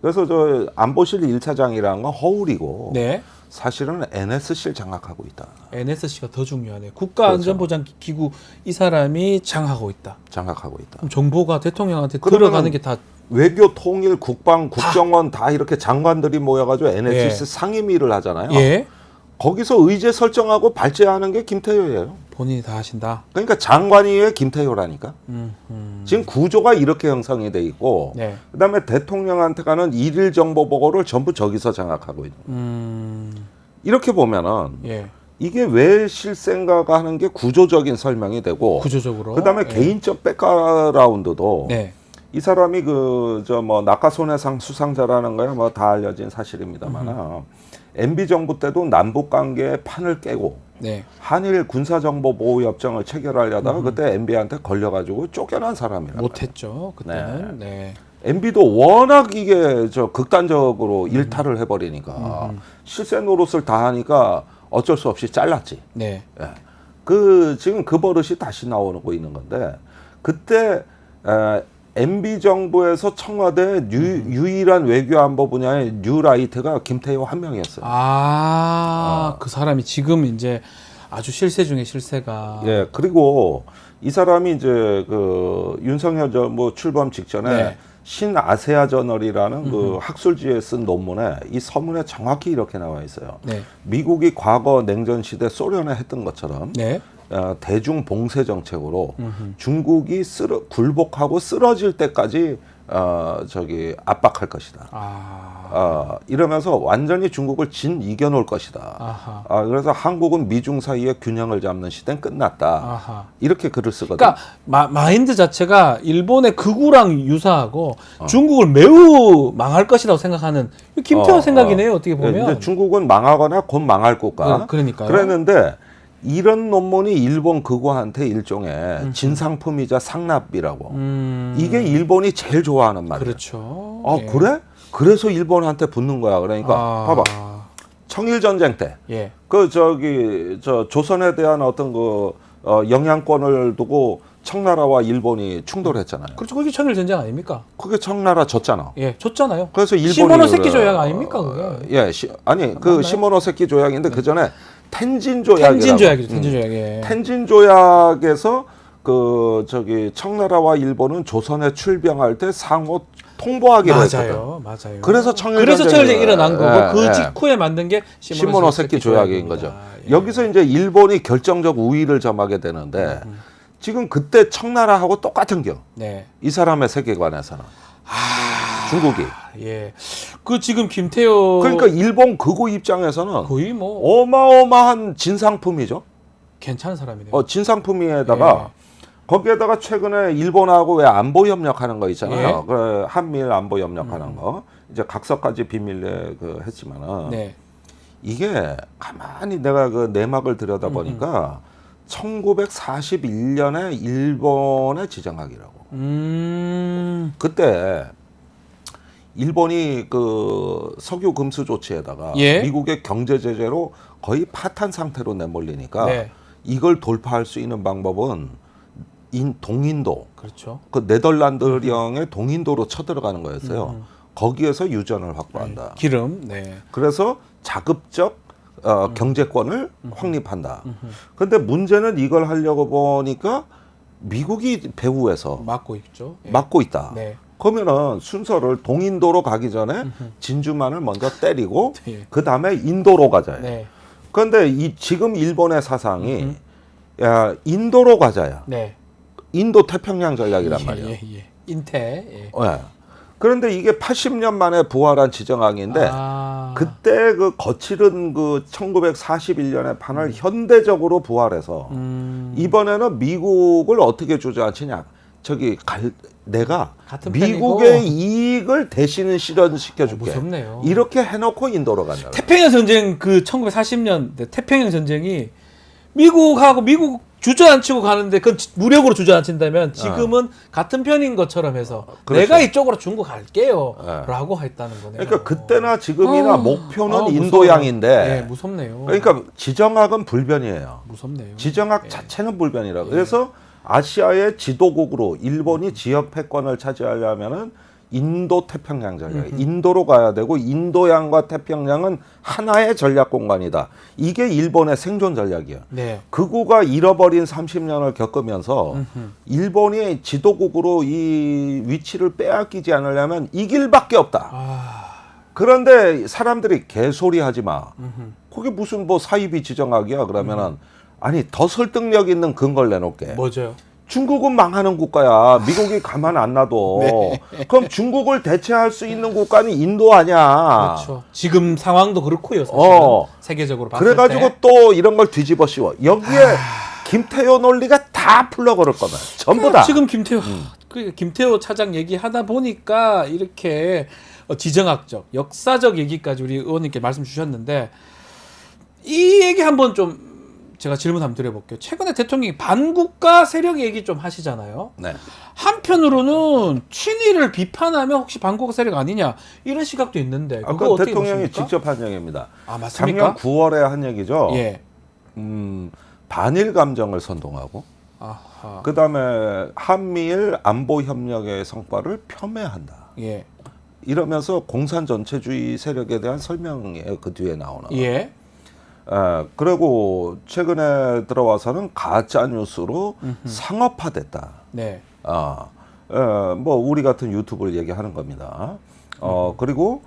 그래서 저 안보실 1차장이라는 건 허울이고 네. 사실은 NSC를 장악하고 있다. NSC가 더 중요하네요. 국가안전보장기구 이 사람이 장하고 있다. 장악하고 있다. 그럼 정보가 대통령한테 그러면은 들어가는 게 다 외교, 통일, 국방, 국정원 다 이렇게 장관들이 모여가지고 NSC 예. 상임위를 하잖아요. 예. 거기서 의제 설정하고 발제하는 게 김태효예요. 본인이 다 하신다. 그러니까 장관이 왜 김태효라니까. 지금 구조가 이렇게 형성이 돼 있고 네. 그다음에 대통령한테 가는 일일 정보 보고를 전부 저기서 장악하고 있는 거예요. 이렇게 보면은 예. 이게 왜 실생가가 하는 게 구조적인 설명이 되고 구조적으로. 그다음에 예. 개인적 백그라운드도 네. 이 사람이 낙하손해상 수상자라는 거야 뭐 다 알려진 사실입니다만 MB 정부 때도 남북 관계의 판을 깨고 네. 한일 군사정보보호협정을 체결하려다가 그때 MB한테 걸려가지고 쫓겨난 사람이라. 못했죠. 그때는. 네. MB도 워낙 이게 극단적으로 일탈을 해버리니까 실세 노릇을 다 하니까 어쩔 수 없이 잘랐지. 네. 예. 지금 그 버릇이 다시 나오고 있는 건데 그때 MB 정부에서 청와대 유일한 외교안보 분야의 뉴라이트가 김태효 한 명이었어요. 그 사람이 지금 이제 아주 실세 중에 실세가. 예, 그리고 이 사람이 이제 그 윤석열 정부 출범 직전에 네. 신아세아 저널이라는 그 학술지에 쓴 논문에 이 서문에 정확히 이렇게 나와 있어요. 네. 미국이 과거 냉전 시대 소련에 했던 것처럼 네. 대중 봉쇄 정책으로 중국이 굴복하고 쓰러질 때까지 압박할 것이다. 이러면서 완전히 중국을 이겨놓을 것이다. 아하. 그래서 한국은 미중 사이의 균형을 잡는 시대는 끝났다. 아하. 이렇게 글을 쓰거든요. 그러니까 마인드 자체가 일본의 극우랑 유사하고 중국을 매우 망할 것이라고 생각하는 김태호 생각이네요. 어떻게 보면. 이제 중국은 망하거나 곧 망할 국가. 그러니까요. 그랬는데 이런 논문이 일본 극우한테 일종의 진상품이자 상납이라고. 이게 일본이 제일 좋아하는 말이에요. 그렇죠. 아 예. 그래? 그래서 일본한테 붙는 거야. 그러니까 봐봐. 청일 전쟁 때 예. 저 조선에 대한 어떤 영향권을 두고 청나라와 일본이 충돌했잖아요. 그렇죠. 그게 청일 전쟁 아닙니까? 그게 청나라 졌잖아. 예, 줬잖아요. 그래서 일본이 시모노세키 조약 아닙니까 그게? 예, 그 시모노세키 조약인데 그 전에 텐진 조약이라고. 텐진 조약이죠. 텐진 조약. 예. 텐진 조약에서 청나라와 일본은 조선에 출병할 때 상호 통보하기로 했거든. 맞아요. 그래서 청일 그래서 전쟁이- 청일전쟁이 일어난 거고 예, 그 예. 직후에 만든 게 시모노세키 조약인 거죠. 예. 여기서 이제 일본이 결정적 우위를 점하게 되는데 지금 그때 청나라하고 똑같은 경. 네. 이 사람의 세계관에서는 중국이. 예. 그 지금 김태호 그러니까 일본 극우 입장에서는 거의 뭐 어마어마한 진상품이죠. 괜찮은 사람이네요. 진상품위에다가 거기에다가 최근에 일본하고 왜 안보 협력하는 거 있잖아요. 그 한미일 안보 협력하는 거 이제 각서까지 비밀리에 했지만은 네. 이게 가만히 내가 그 내막을 들여다 보니까 1941년에 일본의 지정학이라고. 그때 일본이 그 석유 금수 조치에다가 예. 미국의 경제 제재로 거의 파탄 상태로 내몰리니까 네. 이걸 돌파할 수 있는 방법은 동인도, 그렇죠. 그 네덜란드령의 동인도로 쳐들어가는 거였어요. 거기에서 유전을 확보한다. 기름. 네. 그래서 자급적 경제권을 확립한다. 그런데 문제는 이걸 하려고 보니까 미국이 배후에서 막고 있죠. 예. 막고 있다. 네. 그러면은 순서를 동인도로 가기 전에 진주만을 먼저 때리고 예. 그 다음에 인도로 가자요. 네. 그런데 지금 일본의 사상이 야, 인도로 가자야. 네. 인도 태평양 전략이란 말이야. 예. 인태. 예. 예. 그런데 이게 80년 만에 부활한 지정학인데 그때 그 거칠은 그 1941년의 판을 현대적으로 부활해서 이번에는 미국을 어떻게 주저앉히냐. 내가 같은 미국의 편이고. 이익을 대신 실현시켜줄게. 무섭네요. 이렇게 해놓고 인도로 간다. 태평양 전쟁 그 1940년 태평양 전쟁이 미국하고 미국 주저앉히고 가는데 그건 무력으로 주저앉힌다면 지금은 같은 편인 것처럼 해서 그렇죠. 내가 이쪽으로 중국 갈게요 네. 라고 했다는 거네요. 그러니까 그때나 지금이나 목표는 무서워요. 인도양인데 예, 무섭네요. 그러니까 지정학은 불변이에요. 무섭네요. 지정학 자체는 불변이라고. 그래서 아시아의 지도국으로 일본이 지역 패권을 차지하려면은 인도 태평양 전략, 인도로 가야 되고 인도양과 태평양은 하나의 전략 공간이다. 이게 일본의 생존 전략이야. 네. 극우가 잃어버린 30년을 겪으면서 일본이 지도국으로 이 위치를 빼앗기지 않으려면 이 길밖에 없다. 그런데 사람들이 개소리 하지 마. 그게 무슨 뭐 사이비 지정학이야. 그러면은 아니 더 설득력 있는 근거를 내놓을게. 뭐죠? 중국은 망하는 국가야. 미국이 가만 안 놔둬. 그럼 중국을 대체할 수 있는 국가는 인도 아니야. 그렇죠. 지금 상황도 그렇고요. 사실은 세계적으로 봤을 그래가지고 때. 또 이런 걸 뒤집어 씌워. 여기에 김태효 논리가 다 풀러거릴 거다. 전부 다. 지금 김태호 차장 얘기하다 보니까 이렇게 지정학적, 역사적 얘기까지 우리 의원님께 말씀 주셨는데 이 얘기 한번 좀 제가 질문 한번 드려볼게요. 최근에 대통령이 반국가 세력 얘기 좀 하시잖아요. 네. 한편으로는 친일을 비판하면 혹시 반국가 세력 아니냐 이런 시각도 있는데 그거 아까 어떻게 대통령이 보십니까? 직접 한 얘기입니다. 아 맞습니까? 작년 9월에 한 얘기죠. 예. 반일 감정을 선동하고 아하. 그다음에 한미일 안보 협력의 성과를 폄훼한다. 예. 이러면서 공산 전체주의 세력에 대한 설명이에요. 그 뒤에 나오는. 예. 그리고 최근에 들어와서는 가짜 뉴스로 상업화됐다. 네. 뭐 우리 같은 유튜브를 얘기하는 겁니다. 그리고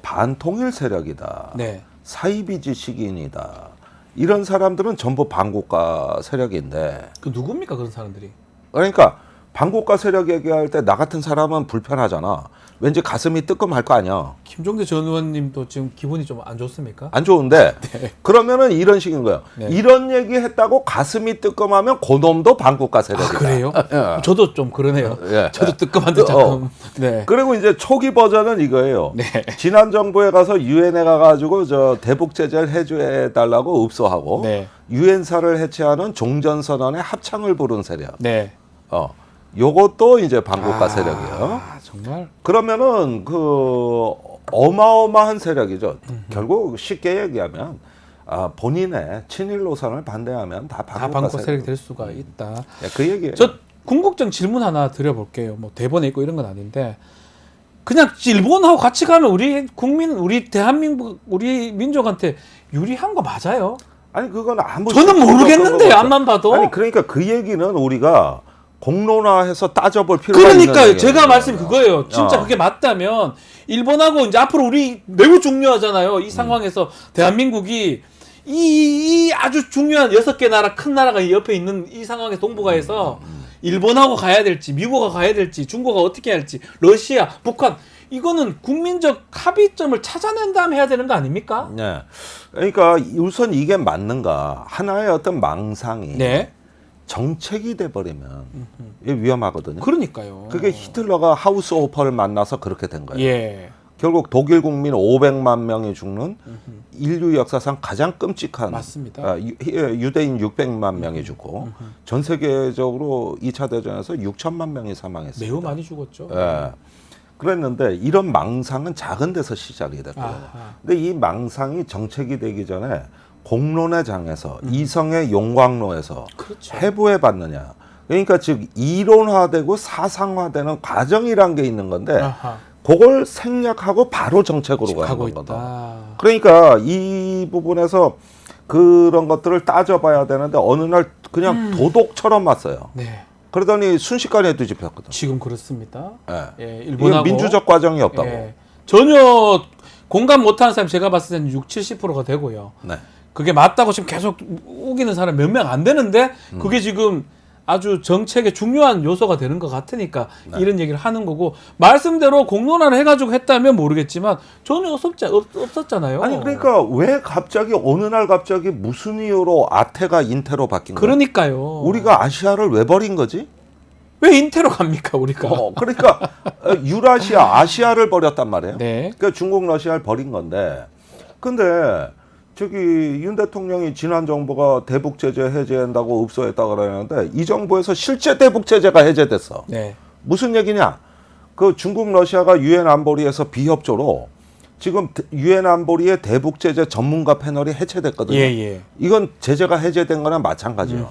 반통일 세력이다. 네. 사이비지 식인이다. 이런 사람들은 전부 반국가 세력인데 그 누굽니까 그런 사람들이? 그러니까 반국가 세력 얘기할 때 나 같은 사람은 불편하잖아. 왠지 가슴이 뜨끔할 거 아니야. 김종대 전 의원님도 지금 기분이 좀 안 좋습니까? 안 좋은데 그러면은 이런 식인 거예요. 네. 이런 얘기 했다고 가슴이 뜨끔하면 그놈도 반국가 세력이다. 그래요? 예. 저도 좀 그러네요. 예. 저도 뜨끔한데 잠깐. 네. 그리고 이제 초기 버전은 이거예요. 네. 지난 정부에 가서 유엔에 가가지고 저 대북 제재를 해줘 달라고 읍소하고 네. 유엔사를 해체하는 종전선언에 합창을 부른 세력. 네. 요것도 이제 반국가 세력이에요. 아, 정말. 그러면은 그 어마어마한 세력이죠. 결국 쉽게 얘기하면 본인의 친일 노선을 반대하면 다 다 반국가 반국 세력이 세력. 될 수가 있다. 그 얘기예요. 저 궁극적 질문 하나 드려볼게요. 뭐 대본에 있고 이런 건 아닌데 그냥 일본하고 같이 가면 우리 국민, 우리 대한민국, 우리 민족한테 유리한 거 맞아요? 아니 그건 아무 저는 모르겠는데 없어. 앞만 봐도. 아니 그러니까 그 얘기는 우리가 공론화해서 따져볼 필요가 그러니까요. 있는 제가 얘기예요. 말씀이 그거예요. 진짜 어. 그게 맞다면 일본하고 이제 앞으로 우리 매우 중요하잖아요. 이 상황에서 대한민국이 이 아주 중요한 6개 나라, 큰 나라가 이 옆에 있는 이 상황에서 동북아에서 일본하고 가야 될지, 미국하고 가야 될지, 중국과 어떻게 해야 할지, 러시아, 북한 이거는 국민적 합의점을 찾아낸 다음에 해야 되는 거 아닙니까? 네. 그러니까 우선 이게 맞는가 하나의 어떤 망상이 네. 정책이 돼버리면 이게 위험하거든요. 그러니까요. 그게 히틀러가 하우스 오퍼를 만나서 그렇게 된 거예요. 예. 결국 독일 국민 500만 명이 죽는 인류 역사상 가장 끔찍한 맞습니다. 유대인 600만 명이 죽고 전 세계적으로 2차 대전에서 6천만 명이 사망했습니다. 매우 많이 죽었죠. 예. 그랬는데 이런 망상은 작은 데서 시작이 됐거든요. 아하. 근데 이 망상이 정책이 되기 전에 공론의 장에서 이성의 용광로에서 그렇죠. 해부해 봤느냐. 그러니까 즉 이론화되고 사상화되는 과정이란 게 있는 건데 아하. 그걸 생략하고 바로 정책으로 가고 가는 거다. 있다. 그러니까 이 부분에서 그런 것들을 따져봐야 되는데 어느 날 그냥 도독처럼 왔어요. 네. 그러더니 순식간에 뒤집혔거든. 지금 그렇습니다. 예. 예, 이게 일본하고 민주적 과정이 없다고. 예, 전혀 공감 못하는 사람 제가 봤을 때는 70%가 되고요. 네. 그게 맞다고 지금 계속 우기는 사람 몇 명 안 되는데 그게 지금 아주 정책의 중요한 요소가 되는 것 같으니까 이런 얘기를 하는 거고 말씀대로 공론화를 해가지고 했다면 모르겠지만 전혀 없었잖아요. 아니 그러니까 왜 갑자기 어느 날 갑자기 무슨 이유로 아태가 인태로 바뀐 거야? 그러니까요. 우리가 아시아를 왜 버린 거지? 왜 인태로 갑니까 우리가? 그러니까 유라시아, 아시아를 버렸단 말이에요. 네. 그러니까 중국, 러시아를 버린 건데, 근데 저기 윤 대통령이 지난 정부가 대북 제재 해제한다고 읍소했다 그러는데 이 정부에서 실제 대북 제재가 해제됐어. 네. 무슨 얘기냐? 그 중국, 러시아가 유엔 안보리에서 비협조로 지금 유엔 안보리의 대북 제재 전문가 패널이 해체됐거든요. 예. 이건 제재가 해제된 거나 마찬가지예요.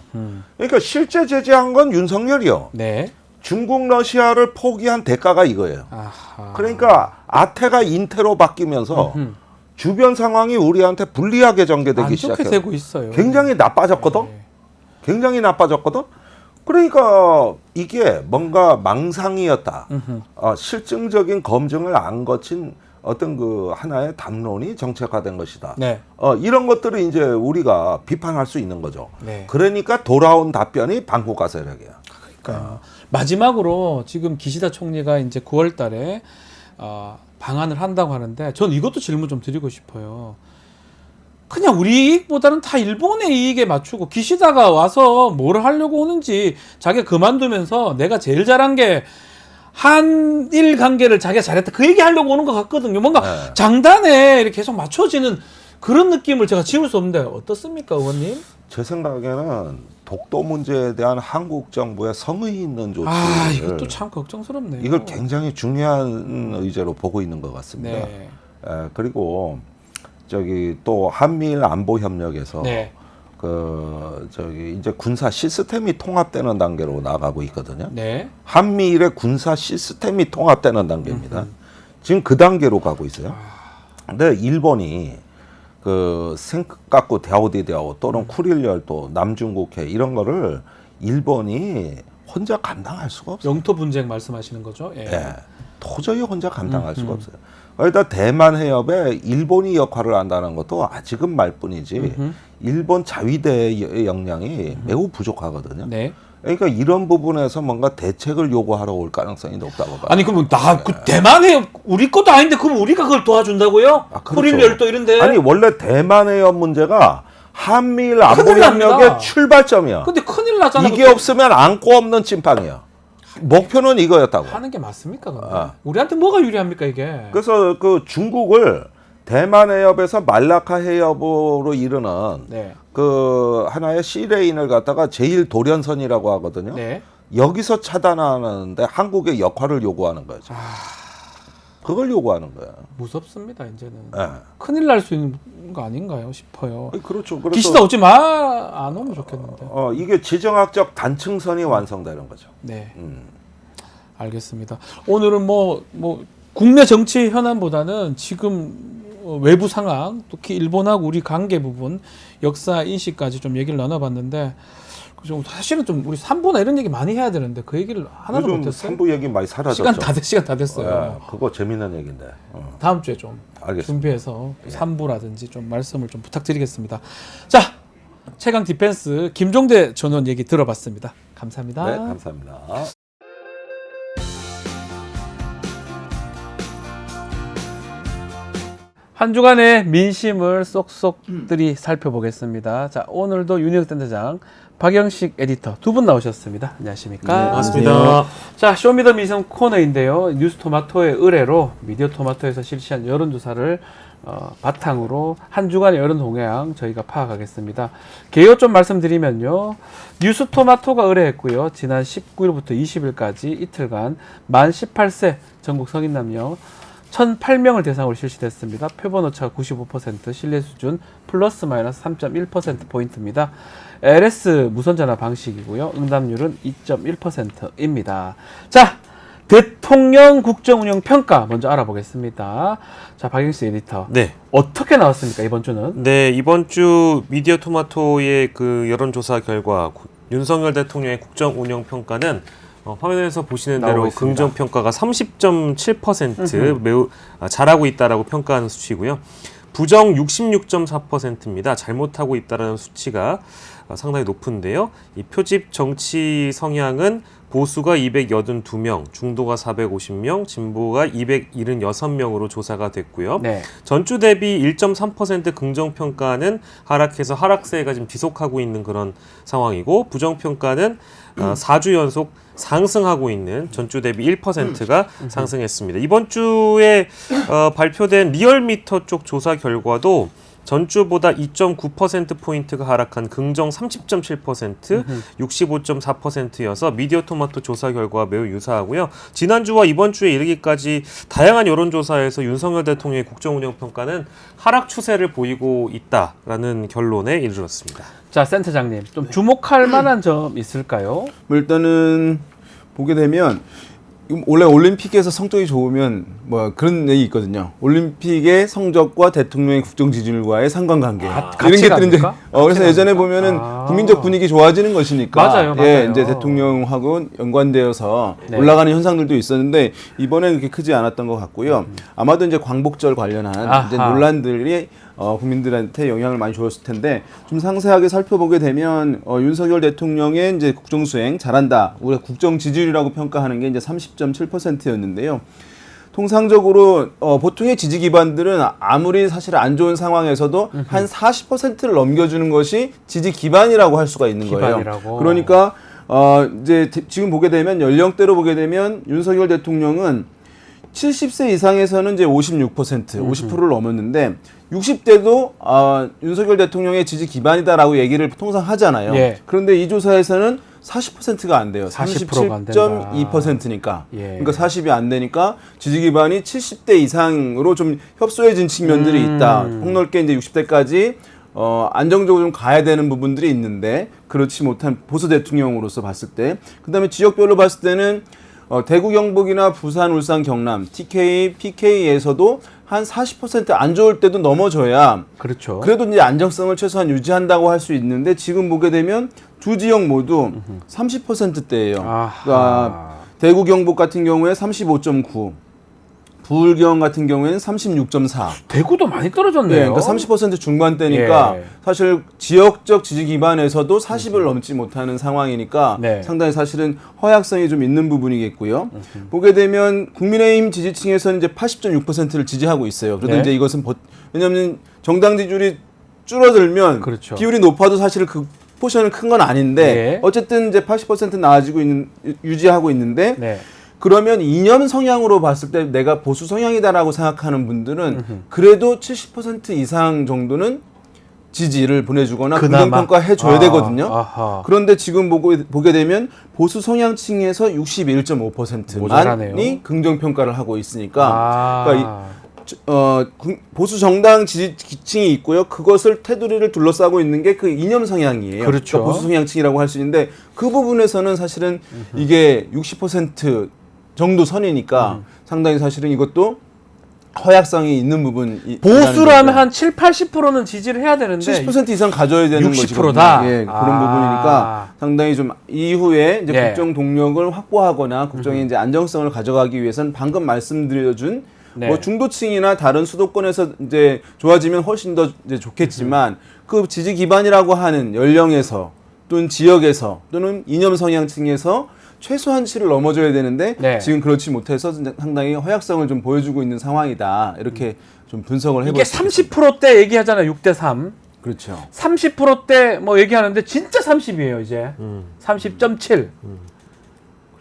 그러니까 실제 제재한 건 윤석열이요. 네. 중국, 러시아를 포기한 대가가 이거예요. 아하. 그러니까 아태가 인태로 바뀌면서 주변 상황이 우리한테 불리하게 전개되기 안 좋게 시작해요. 되고 있어요. 굉장히 나빠졌거든. 네. 굉장히 나빠졌거든. 그러니까 이게 뭔가 망상이었다. 실증적인 검증을 안 거친 어떤 그 하나의 담론이 정책화된 것이다. 네. 이런 것들을 이제 우리가 비판할 수 있는 거죠. 네. 그러니까 돌아온 답변이 반국가 세력이야. 그러니까요. 마지막으로 지금 기시다 총리가 이제 9월 달에 방한을 한다고 하는데 전 이것도 질문 좀 드리고 싶어요. 그냥 우리 이익보다는 다 일본의 이익에 맞추고 기시다가 와서 뭘 하려고 오는지 자기가 그만두면서 내가 제일 잘한 게 한일 관계를 자기가 잘했다 그 얘기 하려고 오는 것 같거든요. 뭔가 네. 장단에 이렇게 계속 맞춰지는 그런 느낌을 제가 지울 수 없는데 어떻습니까, 의원님? 제 생각에는 독도 문제에 대한 한국 정부의 성의 있는 조치. 이것도 참 걱정스럽네요. 이걸 굉장히 중요한 의제로 보고 있는 것 같습니다. 네. 그리고 저기 또 한미일 안보 협력에서 네. 그 저기 이제 군사 시스템이 통합되는 단계로 나가고 있거든요. 네. 한미일의 군사 시스템이 통합되는 단계입니다. 지금 그 단계로 가고 있어요. 근데 일본이 그 생각고 대오디대오 또는 쿠릴 열도, 남중국해 이런 거를 일본이 혼자 감당할 수가 없어요. 영토 분쟁 말씀하시는 거죠? 예. 예, 도저히 혼자 감당할 수가 없어요. 일단 대만 해협에 일본이 역할을 한다는 것도 아직은 말뿐이지 일본 자위대의 역량이 매우 부족하거든요. 네. 그러니까 이런 부분에서 뭔가 대책을 요구하러 올 가능성이 높다고 봐요. 아니 그러면 그 대만에 우리 것도 아닌데 그럼 우리가 그걸 도와준다고요? 아, 그렇죠. 쿠릴 열도 이런데. 아니 원래 대만의 문제가 한미일 안보 큰일 납니다. 협력의 출발점이야. 근데 큰일 나잖아. 이게 없으면 안고 없는 찐빵이야. 목표는 이거였다고. 하는 게 맞습니까? 근데? 아. 우리한테 뭐가 유리합니까 이게? 그래서 그 중국을 대만 해협에서 말라카 해협으로 이르는 네. 그 하나의 시레인을 갖다가 제1도련선이라고 하거든요. 네. 여기서 차단하는데 한국의 역할을 요구하는 거죠. 그걸 요구하는 거야. 무섭습니다 이제는. 예. 큰일 날 수 있는 거 아닌가요 싶어요. 그렇죠. 그래서 기시다 오지 안 오면 좋겠는데. 이게 지정학적 단층선이 완성되는 거죠. 네. 알겠습니다. 오늘은 뭐 국내 정치 현안보다는 지금 외부 상황, 특히 일본하고 우리 관계 부분, 역사 인식까지 좀 얘기를 나눠봤는데 좀 사실은 좀 우리 3부나 이런 얘기 많이 해야 되는데 그 얘기를 하나도 요즘 못했어요. 3부 얘기 많이 사라졌죠. 시간 다 됐어요. 예, 그거 재밌는 얘기인데. 다음 주에 좀 알겠습니다. 준비해서 3부라든지 좀 말씀을 좀 부탁드리겠습니다. 자, 최강 디펜스 김종대 전원 얘기 들어봤습니다. 감사합니다. 네, 감사합니다. 한 주간의 민심을 쏙쏙들이 살펴보겠습니다. 자, 오늘도 윤희석 센터장, 박영식 에디터 두 분 나오셨습니다. 안녕하십니까? 네, 반갑습니다. 자, 쇼미더미성 코너인데요. 뉴스토마토의 의뢰로 미디어토마토에서 실시한 여론조사를 바탕으로 한 주간의 여론 동향 저희가 파악하겠습니다. 개요 좀 말씀드리면요. 뉴스토마토가 의뢰했고요. 지난 19일부터 20일까지 이틀간 만 18세 전국 성인 남녀 1,008명을 대상으로 실시됐습니다. 표본 오차가 95%, 신뢰 수준 플러스 마이너스 3.1%포인트입니다. LS 무선전화 방식이고요. 응답률은 2.1%입니다. 자, 대통령 국정운영 평가 먼저 알아보겠습니다. 자, 박영식 에디터. 네. 어떻게 나왔습니까, 이번 주는? 네, 이번 주 미디어 토마토의 그 여론조사 결과 윤석열 대통령의 국정 운영 평가는 화면에서 보시는 대로 긍정 평가가 30.7% 매우 잘하고 있다라고 평가하는 수치고요. 부정 66.4%입니다. 잘못하고 있다라는 수치가 상당히 높은데요. 이 표집 정치 성향은 보수가 282명, 중도가 450명, 진보가 276명으로 조사가 됐고요. 네. 전주 대비 1.3% 긍정평가는 하락해서 하락세가 지금 지속하고 있는 그런 상황이고, 부정평가는 4주 연속 상승하고 있는, 전주 대비 1%가 상승했습니다. 이번 주에 발표된 리얼미터 쪽 조사 결과도 전주보다 2.9%포인트가 하락한 긍정 30.7%, 65.4%여서 미디어토마토 조사 결과와 매우 유사하고요. 지난주와 이번 주에 이르기까지 다양한 여론조사에서 윤석열 대통령의 국정운영평가는 하락 추세를 보이고 있다라는 결론에 이르렀습니다. 자, 센터장님, 좀 주목할 만한 점 있을까요? 일단은 보게 되면 원래 올림픽에서 성적이 좋으면 뭐 그런 얘기 있거든요. 올림픽의 성적과 대통령의 국정 지지율과의 상관관계. 이런 같이 것들은 이제 갑니까? 그래서 예전에 보면은 국민적 분위기 좋아지는 것이니까 맞아요. 예, 이제 대통령하고 연관되어서 네. 올라가는 현상들도 있었는데 이번에는 그렇게 크지 않았던 것 같고요. 아마도 이제 광복절 관련한 이제 논란들이 국민들한테 영향을 많이 줬을 텐데 좀 상세하게 살펴보게 되면 윤석열 대통령의 이제 국정 수행 잘한다. 우리가 국정 지지율이라고 평가하는 게 이제 30.7%였는데요. 통상적으로 보통의 지지 기반들은 아무리 사실 안 좋은 상황에서도 한 40%를 넘겨주는 것이 지지 기반이라고 할 수가 있는 기반이라고. 거예요. 그러니까 이제 지금 보게 되면 연령대로 보게 되면 윤석열 대통령은 70세 이상에서는 이제 56%, 50%를 넘었는데 60대도 윤석열 대통령의 지지 기반이다라고 얘기를 통상 하잖아요. 예. 그런데 이 조사에서는 40%가 안 돼요. 40%가 안 된다. 37.2%니까. 예. 그러니까 40이 안 되니까 지지 기반이 70대 이상으로 좀 협소해진 측면들이 있다. 폭넓게 이제 60대까지 안정적으로 좀 가야 되는 부분들이 있는데 그렇지 못한 보수 대통령으로서 봤을 때, 그다음에 지역별로 봤을 때는 대구 경북이나 부산 울산 경남 TK PK에서도 한 40% 안 좋을 때도 넘어져야 그렇죠. 그래도 이제 안정성을 최소한 유지한다고 할 수 있는데 지금 보게 되면 두 지역 모두 30%대예요. 그러니까 대구 경북 같은 경우에 35.9, 부울경 같은 경우에는 36.4. 대구도 많이 네, 떨어졌네요. 그러니까 30% 중반대니까 예. 사실 지역적 지지 기반에서도 40을 넘지 못하는 상황이니까 네. 상당히 사실은 허약성이 좀 있는 부분이겠고요. 보게 되면 국민의힘 지지층에서는 이제 80.6%를 지지하고 있어요. 그래도 네. 이제 이것은 왜냐하면 정당 지지율이 줄어들면 그렇죠. 비율이 높아도 사실 그 포션은 큰 건 아닌데 네. 어쨌든 이제 80% 나아지고 유지하고 있는데 네. 그러면 이념 성향으로 봤을 때 내가 보수 성향이다라고 생각하는 분들은 그래도 70% 이상 정도는 지지를 보내주거나 그나마? 긍정평가 해줘야 되거든요. 아하. 그런데 지금 보게 되면 보수 성향층에서 61.5%만이 모자라네요. 긍정평가를 하고 있으니까 아. 그러니까 보수 정당 지지층이 있고요. 그것을 테두리를 둘러싸고 있는 게 그 이념 성향이에요. 그렇죠. 그러니까 보수 성향층이라고 할 수 있는데 그 부분에서는 사실은 이게 60% 정도 선이니까 상당히 사실은 이것도 허약성이 있는 부분이 보수라면 한 7, 80%는 지지를 해야 되는데 70% 이상 가져야 되는 60% 다? 것이거든요. 예, 그런 아. 부분이니까 상당히 좀 이후에 이제 예. 국정 동력을 확보하거나 국정의 이제 안정성을 가져가기 위해서는 방금 말씀드려준 네. 뭐 중도층이나 다른 수도권에서 이제 좋아지면 훨씬 더 이제 좋겠지만 그 지지 기반이라고 하는 연령에서 또는 지역에서 또는 이념 성향층에서 최소한치를 넘어져야 되는데 네. 지금 그렇지 못해서 상당히 허약성을 좀 보여주고 있는 상황이다. 이렇게 좀 분석을 해볼 이게 수 있습니다. 30%대 얘기하잖아요. 6대3. 그렇죠. 30%대 뭐 얘기하는데 진짜 30이에요, 이제. 30.7.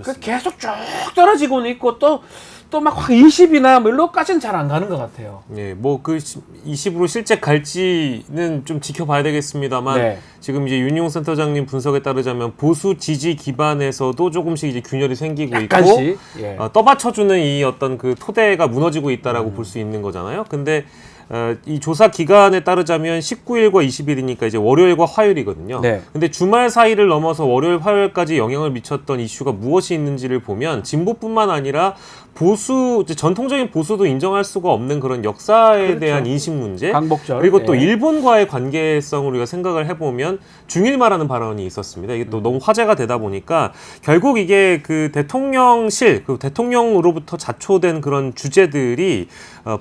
그 계속 쭉 떨어지고는 있고 또 막 20이나 뭐 이로까지는 잘 안 가는 것 같아요. 예, 뭐 그 20으로 실제 갈지는 좀 지켜봐야 되겠습니다만 네. 지금 이제 윤용 센터장님 분석에 따르자면 보수 지지 기반에서도 조금씩 이제 균열이 생기고 약간씩. 있고 예. 떠받쳐주는 이 어떤 그 토대가 무너지고 있다라고 볼 수 있는 거잖아요. 근데 이 조사 기간에 따르자면 19일과 20일이니까 이제 월요일과 화요일이거든요. 네. 근데 주말 사이를 넘어서 월요일, 화요일까지 영향을 미쳤던 이슈가 무엇이 있는지를 보면 진보뿐만 아니라 보수, 이제 전통적인 보수도 인정할 수가 없는 그런 역사에 그렇죠. 대한 인식 문제, 광복절. 그리고 또 예. 일본과의 관계성을 우리가 생각을 해보면 중일마라는 발언이 있었습니다. 이게 또 너무 화제가 되다 보니까 결국 이게 그 대통령실, 그 대통령으로부터 자초된 그런 주제들이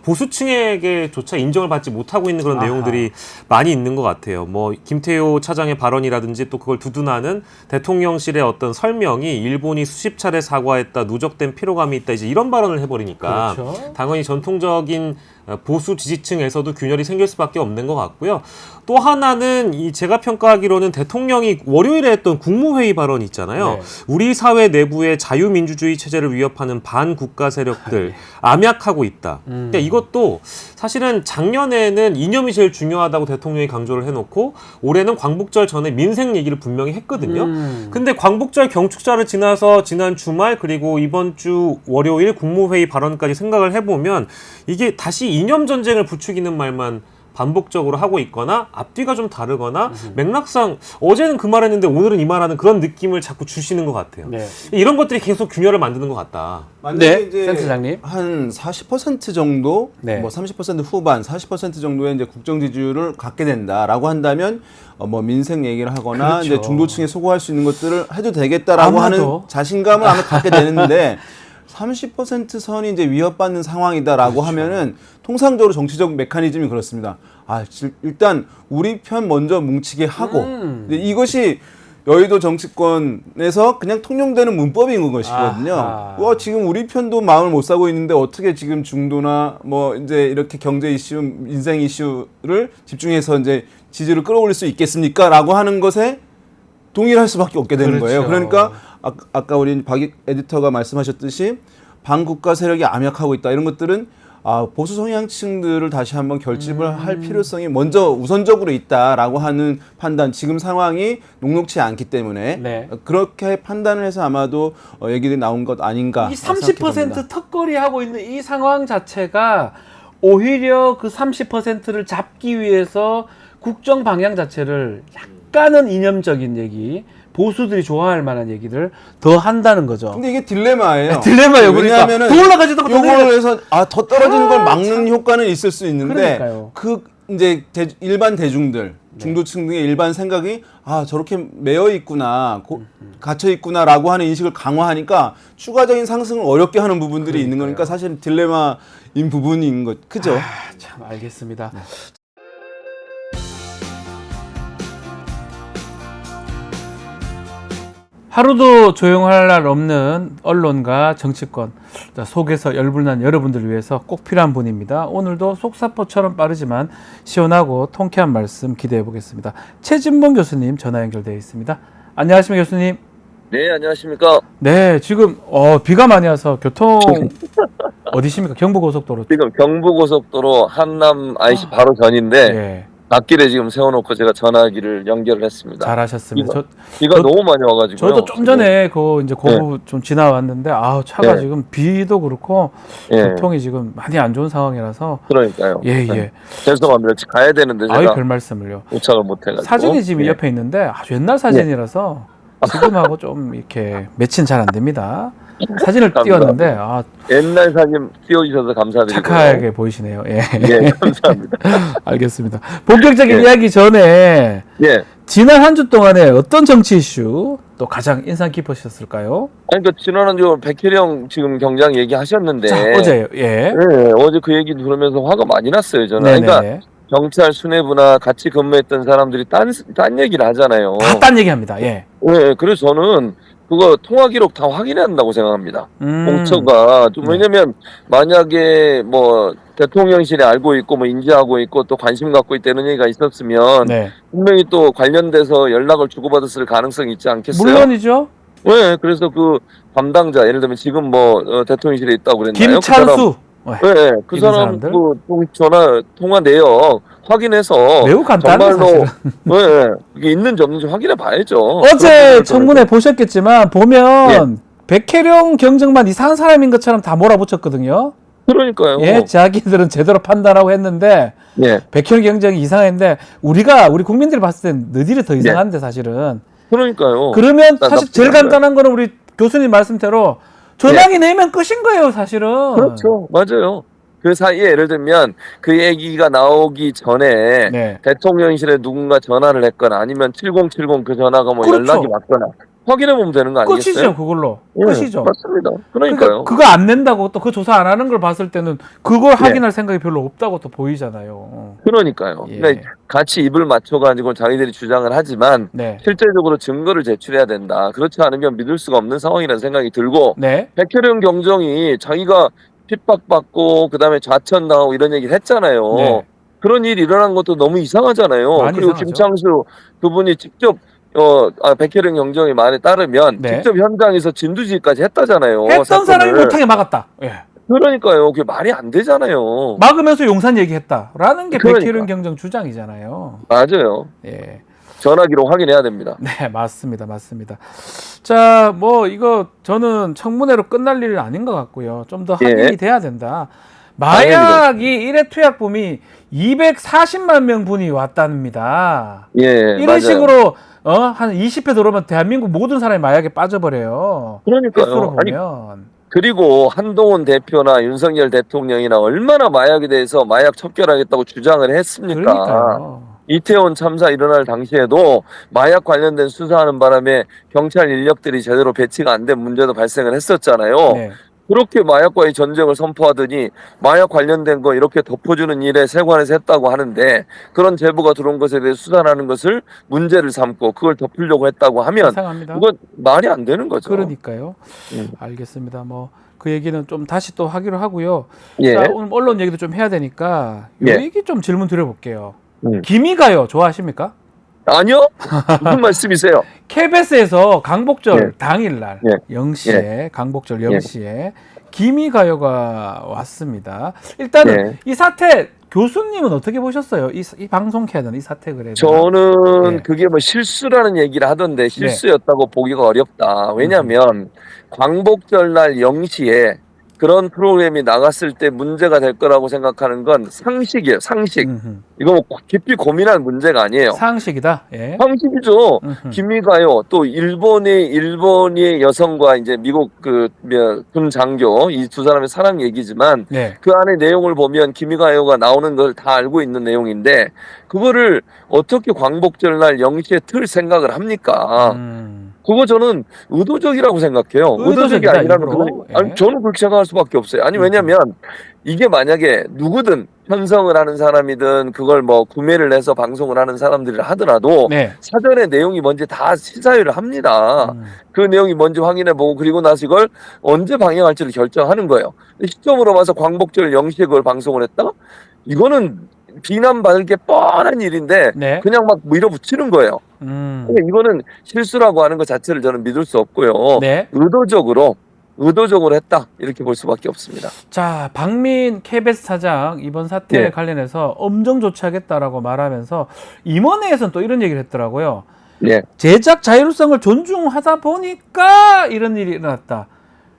보수층에게조차 인정을 받지 못하고 있는 그런 아하. 내용들이 많이 있는 것 같아요. 뭐 김태효 차장의 발언이라든지 또 그걸 두둔하는 대통령실의 어떤 설명이 일본이 수십 차례 사과했다, 누적된 피로감이 있다, 이제 이런 발언을 해버리니까 그렇죠. 당연히 전통적인 보수 지지층에서도 균열이 생길 수밖에 없는 것 같고요. 또 하나는 이 제가 평가하기로는 대통령이 월요일에 했던 국무회의 발언 있잖아요. 네. 우리 사회 내부의 자유민주주의 체제를 위협하는 반국가 세력들 암약하고 있다. 그러니까 이것도 사실은 작년에는 이념이 제일 중요하다고 대통령이 강조를 해놓고 올해는 광복절 전에 민생 얘기를 분명히 했거든요. 근데 광복절 경축절을 지나서 지난 주말 그리고 이번 주 월요일 국무회의 발언까지 생각을 해보면 이게 다시 이념 전쟁을 부추기는 말만 반복적으로 하고 있거나 앞뒤가 좀 다르거나 맥락상 어제는 그 말했는데 오늘은 이 말하는 그런 느낌을 자꾸 주시는 것 같아요. 네. 이런 것들이 계속 균열을 만드는 것 같다. 만약에 네, 이제 센터장님. 한 40% 정도, 네. 뭐 30% 후반, 40% 정도의 이제 국정 지지율을 갖게 된다라고 한다면 뭐 민생 얘기를 하거나 그렇죠. 이제 중도층에 소구할 수 있는 것들을 해도 되겠다라고 아마도. 하는 자신감을 아마 갖게 되는데 30% 선이 이제 위협받는 상황이다라고 하면은 통상적으로 정치적 메커니즘이 그렇습니다. 아, 일단 우리 편 먼저 뭉치게 하고 근데 이것이 여의도 정치권에서 그냥 통용되는 문법인 것이거든요. 아하. 지금 우리 편도 마음을 못 사고 있는데 어떻게 지금 중도나 뭐 이제 이렇게 경제 이슈, 인생 이슈를 집중해서 이제 지지를 끌어올릴 수 있겠습니까?라고 하는 것에 동의할 수밖에 없게 되는 그렇죠. 거예요. 그러니까 아까 우리 박 에디터가 말씀하셨듯이 반국가 세력이 암약하고 있다 이런 것들은 보수 성향층들을 다시 한번 결집을 할 필요성이 먼저 우선적으로 있다라고 하는 판단. 지금 상황이 녹록치 않기 때문에 네. 그렇게 판단을 해서 아마도 얘기들이 나온 것 아닌가. 이 생각해 봅니다. 30% 턱걸이 하고 있는 이 상황 자체가 오히려 그 30%를 잡기 위해서 국정 방향 자체를 약간은 이념적인 얘기, 보수들이 좋아할 만한 얘기를 더 한다는 거죠. 근데 이게 딜레마예요. 딜레마예요. 그러니까 왜냐하면은 더 올라가지도 않고 더 요걸 내려- 해서 더 떨어지는 걸 막는 효과는 있을 수 있는데 그러니까요. 그 이제 일반 대중들, 중도층 등의 일반 생각이 아 저렇게 매여 있구나, 갇혀 있구나라고 하는 인식을 강화하니까 추가적인 상승을 어렵게 하는 부분들이 있는 거니까 사실 딜레마인 부분인 것 크죠. 참 알겠습니다. 하루도 조용할 날 없는 언론과 정치권 속에서 열불난 여러분들을 위해서 꼭 필요한 분입니다. 오늘도 속사포처럼 빠르지만 시원하고 통쾌한 말씀 기대해 보겠습니다. 최진봉 교수님 전화 연결되어 있습니다. 안녕하십니까 교수님. 네, 안녕하십니까. 네, 지금 비가 많이 와서 교통 어디십니까? 경부고속도로. 지금 경부고속도로 한남 IC 바로 전인데 예, 갓길에 지금 세워놓고 제가 전화기를 연결을 했습니다. 잘하셨습니다. 비가 너무 많이 와가지고요. 저도 좀 전에 이제 고부 좀 지나왔는데 차가 네. 지금 비도 그렇고 예. 교통이 지금 많이 안 좋은 상황이라서 그러니까요. 예. 네. 죄송합니다. 지금 가야 되는데 아유 제가 별 말씀을요. 도착을 못해가지고. 사진이 지금 예. 옆에 있는데 아주 옛날 사진이라서 지금하고 좀 이렇게 매칭 잘 안 됩니다. 사진을 띄웠는데 옛날 사진 띄워주셔서 감사드리고. 착하게 보이시네요. 예. 예, 감사합니다. 알겠습니다. 본격적인 예. 이야기 전에 예. 지난 한 주 동안에 어떤 정치 이슈 또 가장 인상 깊으셨을까요? 아니, 그러니까 지난 한 주 백혜령 지금 경장 얘기하셨는데. 자, 어제요. 예. 예, 어제 그 얘기 들으면서 화가 많이 났어요, 저는. 네네. 그러니까 경찰 수뇌부나 같이 근무했던 사람들이 딴 얘기를 하잖아요. 다 딴 얘기합니다. 예. 네, 그래서 저는 그거 통화 기록 다 확인해야 한다고 생각합니다. 공처가 좀 네. 왜냐면 만약에 뭐 대통령실이 알고 있고 뭐 인지하고 있고 또 관심 갖고 있다는 얘기가 있었으면 네. 분명히 또 관련돼서 연락을 주고받았을 가능성이 있지 않겠어요? 물론이죠. 네, 그래서 그 담당자 예를 들면 지금 뭐 대통령실에 있다고 그랬나요? 김찬수. 네, 그 이런 사람 사람들? 그 전화 통화 내역 확인해서 매우 간단해요, 정말로 사실은. 네, 이게 있는지 없는지 확인해 봐야죠. 어제 청문회 보셨겠지만 보면 백혜령 경정만 이상한 사람인 것처럼 다 몰아붙였거든요. 그러니까요. 예, 자기들은 제대로 판단하고 했는데 예. 백혜령 경정이 이상했는데 우리 국민들이 봤을 땐 너희들이 더 이상한데 사실은. 그러니까요. 그러면 나 사실 제일 나쁘지 간단한 거는 우리 교수님 말씀대로 전화기 내면 끝인 거예요, 사실은. 그렇죠. 맞아요. 그 사이에 예를 들면 그 얘기가 나오기 전에 네. 대통령실에 누군가 전화를 했거나 아니면 7070 그 전화가 뭐 그렇죠. 연락이 왔거나 확인해 보면 되는 거 아니겠어요? 끝이죠, 그걸로. 예, 끝이죠. 맞습니다. 그러니까 그러니까요. 그거 안 낸다고 또 그 조사 안 하는 걸 봤을 때는 그걸 확인할 생각이 별로 없다고 또 보이잖아요. 그러니까요. 예. 그러니까 같이 입을 맞춰가지고 자기들이 주장을 하지만 네. 실제적으로 증거를 제출해야 된다. 그렇지 않으면 믿을 수가 없는 상황이라는 생각이 들고 네. 백혜령 경정이 자기가 핍박받고 그다음에 좌천당하고 이런 얘기를 했잖아요. 네. 그런 일이 일어난 것도 너무 이상하잖아요. 많이 그리고 이상하죠. 김창수 그분이 직접 백혜령 경정의 말에 따르면 네. 직접 현장에서 진두지휘까지 했다잖아요. 했던 사건을. 사람이 못하게 막았다. 예. 그러니까요. 그게 말이 안 되잖아요. 막으면서 용산 얘기했다라는 게 그러니까. 백혜령 경정 주장이잖아요. 맞아요. 예. 전화기로 확인해야 됩니다. 네, 맞습니다. 맞습니다. 자, 뭐 이거 저는 청문회로 끝날 일은 아닌 것 같고요. 좀 더 확인이 예. 돼야 된다. 마약이 일회 투약범이 240만 명 분이 왔답니다. 예, 이런 맞아요. 식으로 한 20회 들어오면 대한민국 모든 사람이 마약에 빠져버려요. 그러니까요. 횟수로 아니, 보면. 그리고 한동훈 대표나 윤석열 대통령이나 얼마나 마약에 대해서 마약 척결하겠다고 주장을 했습니까? 그러니까요. 이태원 참사 일어날 당시에도 마약 관련된 수사하는 바람에 경찰 인력들이 제대로 배치가 안 된 문제도 발생을 했었잖아요. 네. 그렇게 마약과의 전쟁을 선포하더니 마약 관련된 거 이렇게 덮어주는 일에 세관에서 했다고 하는데 그런 제보가 들어온 것에 대해 수사를 하는 것을 문제를 삼고 그걸 덮으려고 했다고 하면 이상합니다. 이건 말이 안 되는 거죠. 그러니까요. 알겠습니다. 뭐 그 얘기는 좀 다시 또 하기로 하고요. 예. 자, 오늘 언론 얘기도 좀 해야 되니까 이 예. 얘기 좀 질문 드려볼게요. 김이가요 좋아하십니까? 아니요? 무슨 말씀이세요? KBS에서 강복절 예. 당일날 예. 0시에 강복절 0시에 김이가요가 왔습니다. 일단은 예. 이 사태 교수님은 어떻게 보셨어요? 이 방송 해야 되는 이 사태 그래도. 저는 예. 그게 뭐 실수라는 얘기를 하던데 실수였다고 보기가 어렵다. 왜냐하면 광복절 날 0시에 그런 프로그램이 나갔을 때 문제가 될 거라고 생각하는 건 상식이에요. 상식. 이거 뭐 깊이 고민할 문제가 아니에요. 상식이다. 예. 상식이죠. 기미가요. 또 일본의 여성과 이제 미국 군 장교 이 두 사람의 사랑 얘기지만 네. 그 안에 내용을 보면 기미가요가 나오는 걸 다 알고 있는 내용인데 그거를 어떻게 광복절날 0시에 틀 생각을 합니까? 그거 저는 의도적이라고 생각해요. 의도적이 의도적이다, 아니라면 일부러. 그건, 예. 아니 저는 그렇게 생각할 수밖에 없어요. 아니 왜냐면 이게 만약에 누구든 편성을 하는 사람이든 그걸 뭐 구매를 해서 방송을 하는 사람들이 하더라도 네. 사전에 내용이 뭔지 다 시사회를 합니다. 그 내용이 뭔지 확인해보고 그리고 나서 이걸 언제 방영할지를 결정하는 거예요. 시점으로 봐서 광복절 0시에 그걸 방송을 했다? 이거는 비난받을 게 뻔한 일인데 네. 그냥 막 밀어붙이는 거예요. 근데 이거는 실수라고 하는 것 자체를 저는 믿을 수 없고요. 네. 의도적으로 했다 이렇게 볼 수밖에 없습니다. 자, 박민 KBS 사장 이번 사태에 예. 관련해서 엄정 조치하겠다라고 말하면서 임원회에서는 또 이런 얘기를 했더라고요. 예, 제작 자율성을 존중하다 보니까 이런 일이 일어났다.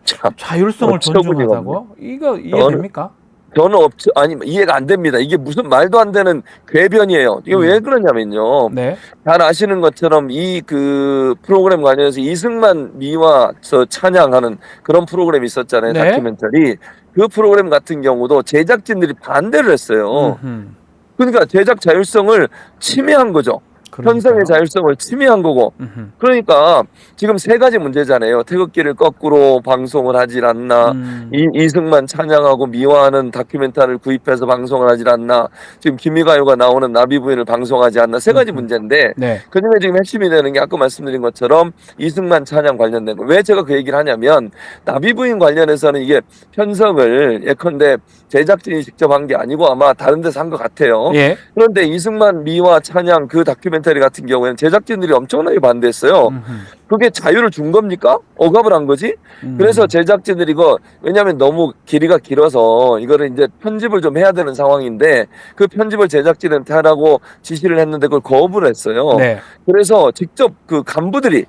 참 자율성을 어처구니가 존중하다고? 이거 이해됩니까? 저는 아니 이해가 안 됩니다. 이게 무슨 말도 안 되는 궤변이에요. 이게 왜 그러냐면요. 네. 잘 아시는 것처럼 이 그 프로그램 관련해서 이승만 미화 찬양하는 그런 프로그램이 있었잖아요. 네. 다큐멘터리. 그 프로그램 같은 경우도 제작진들이 반대를 했어요. 그러니까 제작 자율성을 침해한 거죠. 편성의 자율성을 침해한 거고. 그러니까 지금 세 가지 문제잖아요. 태극기를 거꾸로 방송을 하질 않나. 이승만 찬양하고 미화하는 다큐멘터리를 구입해서 방송을 하질 않나. 지금 기미가요가 나오는 나비 부인을 방송하지 않나. 세 가지 문제인데 네. 그중에 지금 핵심이 되는 게 아까 말씀드린 것처럼 이승만 찬양 관련된 거. 왜 제가 그 얘기를 하냐면 나비 부인 관련해서는 이게 편성을 예컨대 제작진이 직접 한 게 아니고 아마 다른 데서 한 것 같아요. 예. 그런데 이승만 미화 찬양 그 다큐멘터리 같은 경우에는 제작진들이 엄청나게 반대했어요. 그게 자유를 준 겁니까? 억압을 한 거지? 그래서 제작진들이 이거 왜냐하면 너무 길이가 길어서 이거를 이제 편집을 좀 해야 되는 상황인데 그 편집을 제작진한테 하라고 지시를 했는데 그걸 거부를 했어요. 네. 그래서 직접 그 간부들이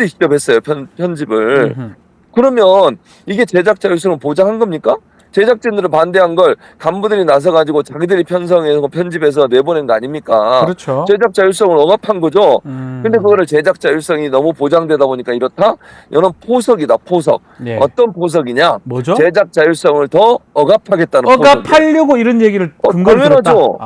직접 했어요. 편집을. 그러면 이게 제작 자율성을 보장한 겁니까? 제작진들은 반대한 걸 간부들이 나서가지고 자기들이 편성해서 편집해서 내보낸 거 아닙니까? 그렇죠. 제작 자율성을 억압한 거죠. 근데 그거를 제작 자율성이 너무 보장되다 보니까 이렇다? 이건 포석이다, 포석. 예. 어떤 포석이냐? 뭐죠? 제작 자율성을 더 억압하겠다는 포석이에요. 억압하려고 이런 얘기를 근거를 들었다. 당연하죠.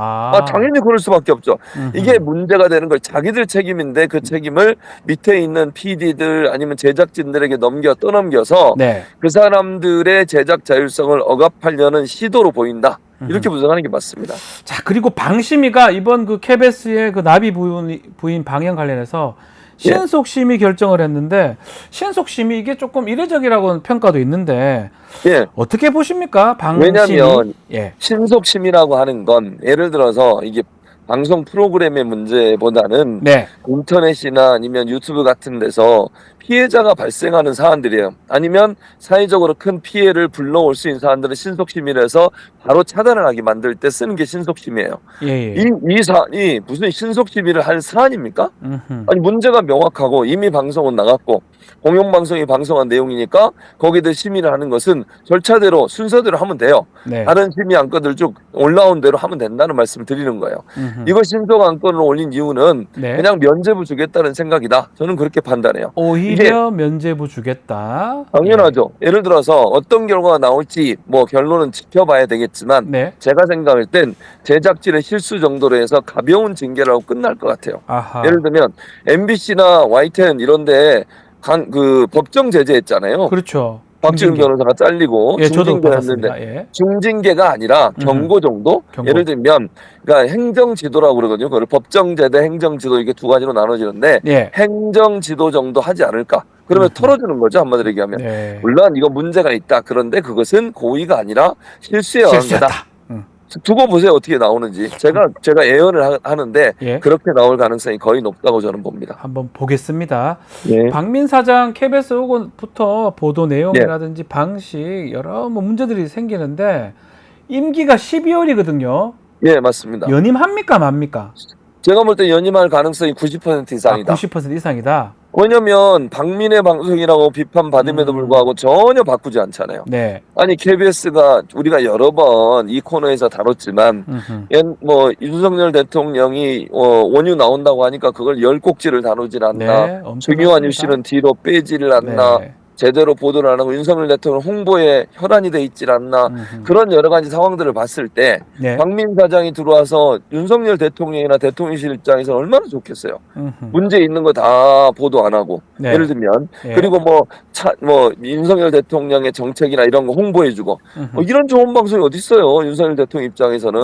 당연히 그럴 수밖에 없죠. 이게 문제가 되는 걸 자기들 책임인데 그 책임을 밑에 있는 PD들 아니면 제작진들에게 떠넘겨서 네. 그 사람들의 제작 자율성을 억압하려는 시도로 보인다. 이렇게 분석하는 게 맞습니다. 자, 그리고 방심위가 이번 그 KBS의 그 나비 부인 방영 관련해서 신속 심의 결정을 했는데 신속 심의 이게 조금 이례적이라고 평가도 있는데 예. 어떻게 보십니까? 방심위. 왜냐하면 예. 신속 심의라고 하는 건 예를 들어서 이게 방송 프로그램의 문제보다는 네. 인터넷이나 아니면 유튜브 같은 데서 피해자가 발생하는 사안들이에요. 아니면 사회적으로 큰 피해를 불러올 수 있는 사안들은 신속심의를 해서 바로 차단을 하게 만들 때 쓰는 게 신속심의예요. 예. 이 사안이 무슨 신속심의를 할 사안입니까? 아니 문제가 명확하고 이미 방송은 나갔고 공영방송이 방송한 내용이니까 거기에 대해 심의를 하는 것은 절차대로 순서대로 하면 돼요. 네. 다른 심의 안건들 쭉 올라온 대로 하면 된다는 말씀을 드리는 거예요. 이걸 신속 안건을 올린 이유는 네. 그냥 면죄부 주겠다는 생각이다. 저는 그렇게 판단해요. 오히려 면죄부 주겠다. 당연하죠. 예를 들어서 어떤 결과가 나올지 뭐 결론은 지켜봐야 되겠지만 네. 제가 생각할 땐 제작진의 실수 정도로 해서 가벼운 징계라고 끝날 것 같아요. 아하. 예를 들면 MBC나 YTN 이런데 그 법정 제재했잖아요. 그렇죠. 박지훈 변호사가 잘리고 예, 저도 중징계했는데 받았습니다. 예. 중징계가 아니라 경고 정도? 경고. 예를 들면 그러니까 행정지도라고 그러거든요. 그걸 법정제대 행정지도 이게 두 가지로 나눠지는데 예. 행정지도 정도 하지 않을까? 그러면 털어주는 거죠. 한마디로 얘기하면. 네. 물론 이거 문제가 있다. 그런데 그것은 고의가 아니라 실수에 의한 실수였다. 거다. 두고 보세요. 어떻게 나오는지. 제가 예언을 하는데 예. 그렇게 나올 가능성이 거의 높다고 저는 봅니다. 한번 보겠습니다. 예. 박민 사장 KBS 오고부터 보도 내용이라든지 방식 여러 뭐 문제들이 생기는데 임기가 12월이거든요. 예, 맞습니다. 연임합니까 맙니까? 제가 볼 때 연임할 가능성이 90% 이상이다. 90% 이상이다. 왜냐면 박민의 방송이라고 비판받음에도 불구하고 전혀 바꾸지 않잖아요. 네. 아니 KBS가 우리가 여러 번 이 코너에서 다뤘지만 뭐 윤석열 대통령이 원유 나온다고 하니까 그걸 10꼭지를 다루질 않나. 네, 엄청 중요한 많습니다. 이슈는 뒤로 빼지를 않나. 네. 제대로 보도를 안 하고 윤석열 대통령 홍보에 혈안이 돼 있질 않나. 그런 여러 가지 상황들을 봤을 때 네. 박민 사장이 들어와서 윤석열 대통령이나 대통령실 입장에서 얼마나 좋겠어요. 문제 있는 거 다 보도 안 하고 네. 예를 들면 네. 그리고 뭐 윤석열 대통령의 정책이나 이런 거 홍보해주고 이런 좋은 방송이 어디 있어요. 윤석열 대통령 입장에서는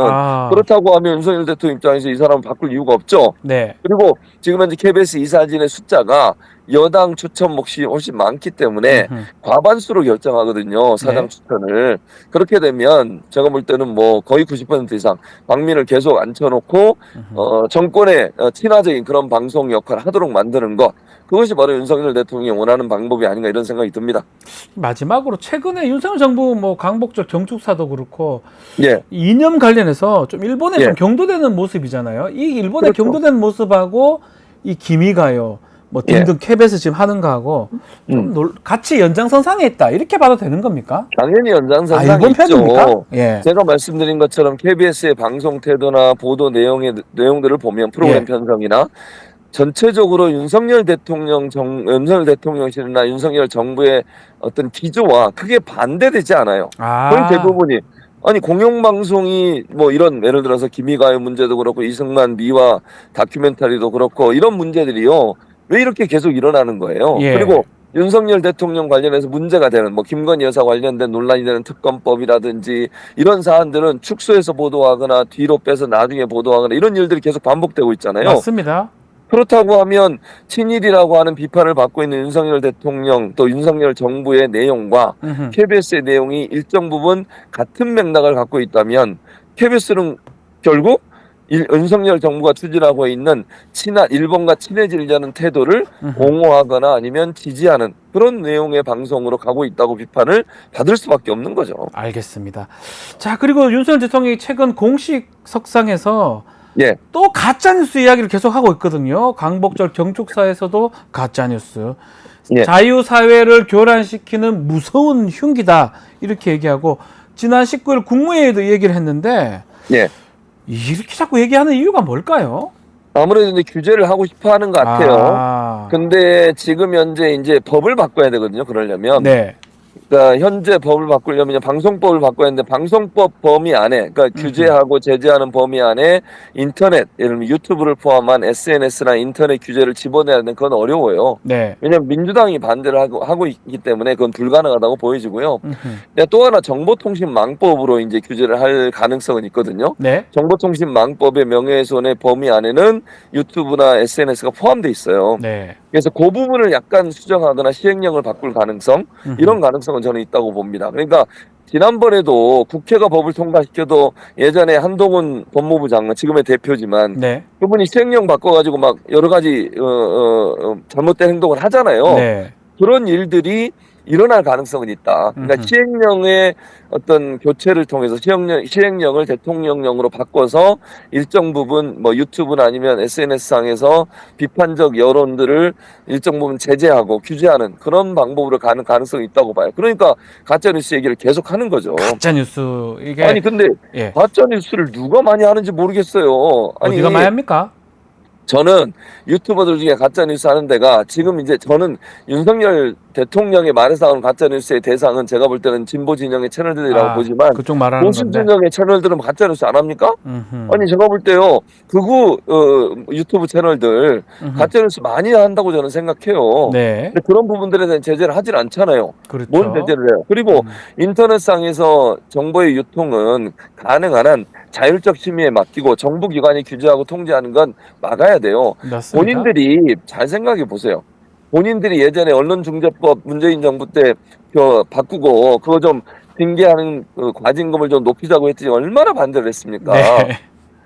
그렇다고 하면 윤석열 대통령 입장에서 이 사람을 바꿀 이유가 없죠. 네. 그리고 지금 현재 KBS 이사진의 숫자가 여당 추천 몫이 훨씬 많기 때문에 과반수로 결정하거든요. 사장 네. 추천을. 그렇게 되면 제가 볼 때는 뭐 거의 90% 이상 박민을 계속 앉혀놓고 정권의 친화적인 그런 방송 역할을 하도록 만드는 것. 그것이 바로 윤석열 대통령이 원하는 방법이 아닌가 이런 생각이 듭니다. 마지막으로 최근에 윤석열 정부 뭐 강복절 정축사도 그렇고 예. 이념 관련해서 좀 일본에 예. 좀 경도되는 모습이잖아요. 이 일본에 그렇죠. 경도되는 모습하고 이 기미가요 뭐 등등 KBS 지금 하는 거하고 좀 같이 연장선상에 있다 이렇게 봐도 되는 겁니까? 당연히 연장선상에 일본 있죠. 편입니까? 예. 제가 말씀드린 것처럼 KBS의 방송 태도나 보도 내용들을 보면 프로그램 예. 편성이나 전체적으로 윤석열 대통령실이나 윤석열 정부의 어떤 기조와 크게 반대되지 않아요. 거의 대부분이. 아니 공영방송이 뭐 이런 예를 들어서 기미가요 문제도 그렇고 이승만 미화 다큐멘터리도 그렇고 이런 문제들이요. 왜 이렇게 계속 일어나는 거예요. 예. 그리고 윤석열 대통령 관련해서 문제가 되는 뭐 김건희 여사 관련된 논란이 되는 특검법이라든지 이런 사안들은 축소해서 보도하거나 뒤로 빼서 나중에 보도하거나 이런 일들이 계속 반복되고 있잖아요. 맞습니다. 그렇다고 하면 친일이라고 하는 비판을 받고 있는 윤석열 대통령 또 윤석열 정부의 내용과 KBS의 내용이 일정 부분 같은 맥락을 갖고 있다면 KBS는 결국 윤석열 정부가 추진하고 있는 일본과 친해지려는 태도를 옹호하거나 아니면 지지하는 그런 내용의 방송으로 가고 있다고 비판을 받을 수밖에 없는 거죠. 알겠습니다. 자, 그리고 윤석열 대통령이 최근 공식 석상에서 예. 또 가짜뉴스 이야기를 계속하고 있거든요. 강복절 경축사에서도 가짜뉴스. 예. 자유사회를 교란시키는 무서운 흉기다. 이렇게 얘기하고 지난 19일 국무회의도 얘기를 했는데 예. 이렇게 자꾸 얘기하는 이유가 뭘까요? 아무래도 이제 규제를 하고 싶어 하는 것 같아요. 근데 지금 현재 이제 법을 바꿔야 되거든요. 그러려면. 네. 그러니까 현재 법을 바꾸려면 방송법을 바꿔야 하는데 방송법 범위 안에 그러니까 규제하고 제재하는 범위 안에 인터넷 예를 들면 유튜브를 포함한 SNS나 인터넷 규제를 집어내야 되는 건 어려워요. 네. 왜냐하면 민주당이 반대를 하고 있기 때문에 그건 불가능하다고 보여지고요. 근데 또 하나 정보통신망법으로 이제 규제를 할 가능성은 있거든요. 네. 정보통신망법의 명예훼손의 범위 안에는 유튜브나 SNS가 포함돼 있어요. 네. 그래서 그 부분을 약간 수정하거나 시행령을 바꿀 가능성 이런 가능성은 저는 있다고 봅니다. 그러니까 지난번에도 국회가 법을 통과시켜도 예전에 한동훈 법무부 장관 지금의 대표지만 네. 그분이 시행령 바꿔가지고 막 여러 가지 잘못된 행동을 하잖아요. 네. 그런 일들이 일어날 가능성은 있다. 그러니까 시행령의 어떤 교체를 통해서 시행령을 대통령령으로 바꿔서 일정 부분 뭐 유튜브나 아니면 SNS상에서 비판적 여론들을 일정 부분 제재하고 규제하는 그런 방법으로 가는 가능성이 있다고 봐요. 그러니까 가짜뉴스 얘기를 계속 하는 거죠. 가짜뉴스 이게 아니 근데 예. 가짜뉴스를 누가 많이 하는지 모르겠어요. 아니 어디가 많이 합니까? 저는 유튜버들 중에 가짜뉴스 하는 데가 지금 이제 저는 윤석열 대통령의 말에서 나오는 가짜뉴스의 대상은 제가 볼 때는 진보 진영의 채널들이라고 보지만 그쪽 말하는 보수 건데. 진영의 채널들은 가짜뉴스 안 합니까? 아니 제가 볼 때요 극우 유튜브 채널들 가짜뉴스 많이 한다고 저는 생각해요. 네. 근데 그런 부분들에 대한 제재를 하질 않잖아요. 그렇죠. 뭔 제재를 해요? 그리고 인터넷상에서 정보의 유통은 가능한 한 자율적 심의에 맡기고 정부기관이 규제하고 통제하는 건 막아야 돼요. 맞습니다. 본인들이 잘 생각해 보세요. 본인들이 예전에 언론중재법 문재인 정부 때 바꾸고 그거 좀 징계하는 과징금을 좀 높이자고 했더니 얼마나 반대를 했습니까? 네.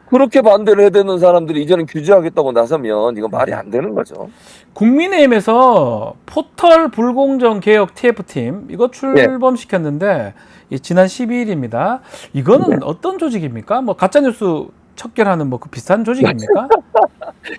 그렇게 반대를 해대는 사람들이 이제는 규제하겠다고 나서면 이건 말이 안 되는 거죠. 국민의힘에서 포털 불공정 개혁 TF팀 이거 출범시켰는데 지난 12일입니다. 이거는 어떤 조직입니까? 뭐 가짜뉴스 척결하는 뭐 그 비슷한 조직입니까?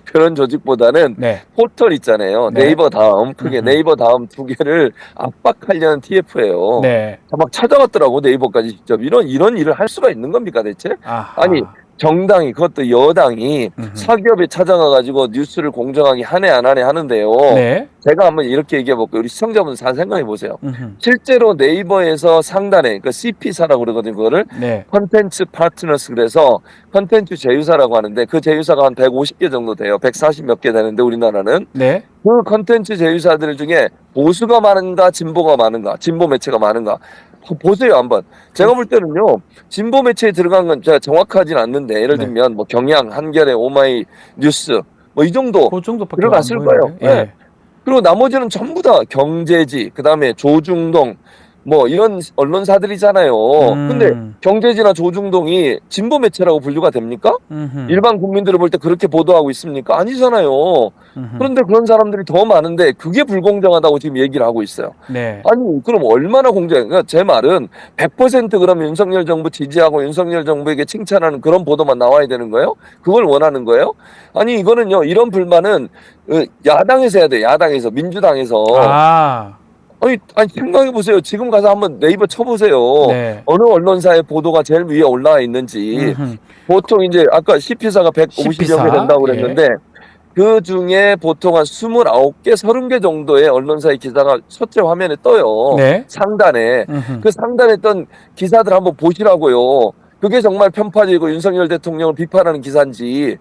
그런 조직보다는 네. 포털 있잖아요. 네. 네이버 다음 크게 네이버 다음 두 개를 압박하려는 TF예요. 네. 막 찾아갔더라고 네이버까지 직접 이런 일을 할 수가 있는 겁니까 대체? 아하. 아니 정당이 그것도 여당이 사기업에 찾아가가지고 뉴스를 공정하게 하네 안 하네 하는데요. 네. 제가 한번 이렇게 얘기해볼게요. 우리 시청자분들 잘 생각해 보세요. 음흠. 실제로 네이버에서 상단에 그 CP사라고 그러거든요. 그거를 네. 컨텐츠 파트너스 그래서 컨텐츠 제휴사라고 하는데 그 제휴사가 한 150개 정도 돼요. 140 몇 개 되는데 우리나라는 네. 그 컨텐츠 제휴사들 중에 보수가 많은가 진보가 많은가 진보 매체가 많은가 보세요 한번. 제가 볼 때는요 진보 매체에 들어간 건 제가 정확하진 않는데 예를 네. 들면 뭐 경향, 한겨레, 오마이 뉴스 뭐 이 정도 그 정도밖에 들어갔을 안 거예요. 보이는데. 네. 그리고 나머지는 전부 다 경제지, 그 다음에 조중동, 뭐 이런 언론사들이잖아요. 근데 경제지나 조중동이 진보 매체라고 분류가 됩니까? 일반 국민들을 볼 때 그렇게 보도하고 있습니까? 아니잖아요. 그런데 그런 사람들이 더 많은데 그게 불공정하다고 지금 얘기를 하고 있어요. 네. 아니 그럼 얼마나 공정해? 그러니까 제 말은 100% 그럼 윤석열 정부 지지하고 윤석열 정부에게 칭찬하는 그런 보도만 나와야 되는 거예요? 그걸 원하는 거예요? 아니 이거는요 이런 불만은 야당에서 해야 돼. 야당에서 민주당에서. 아. 아니 생각해 보세요. 지금 가서 한번 네이버 쳐보세요. 네. 어느 언론사의 보도가 제일 위에 올라와 있는지. 보통 이제 아까 CP사가 150여 개 된다고 그랬는데 그 중에 보통 한 29개, 30개 정도의 언론사의 기사가 첫째 화면에 떠요. 네. 상단에. 그 상단에 떴던 기사들 한번 보시라고요. 그게 정말 편파적이고 윤석열 대통령을 비판하는 기사인지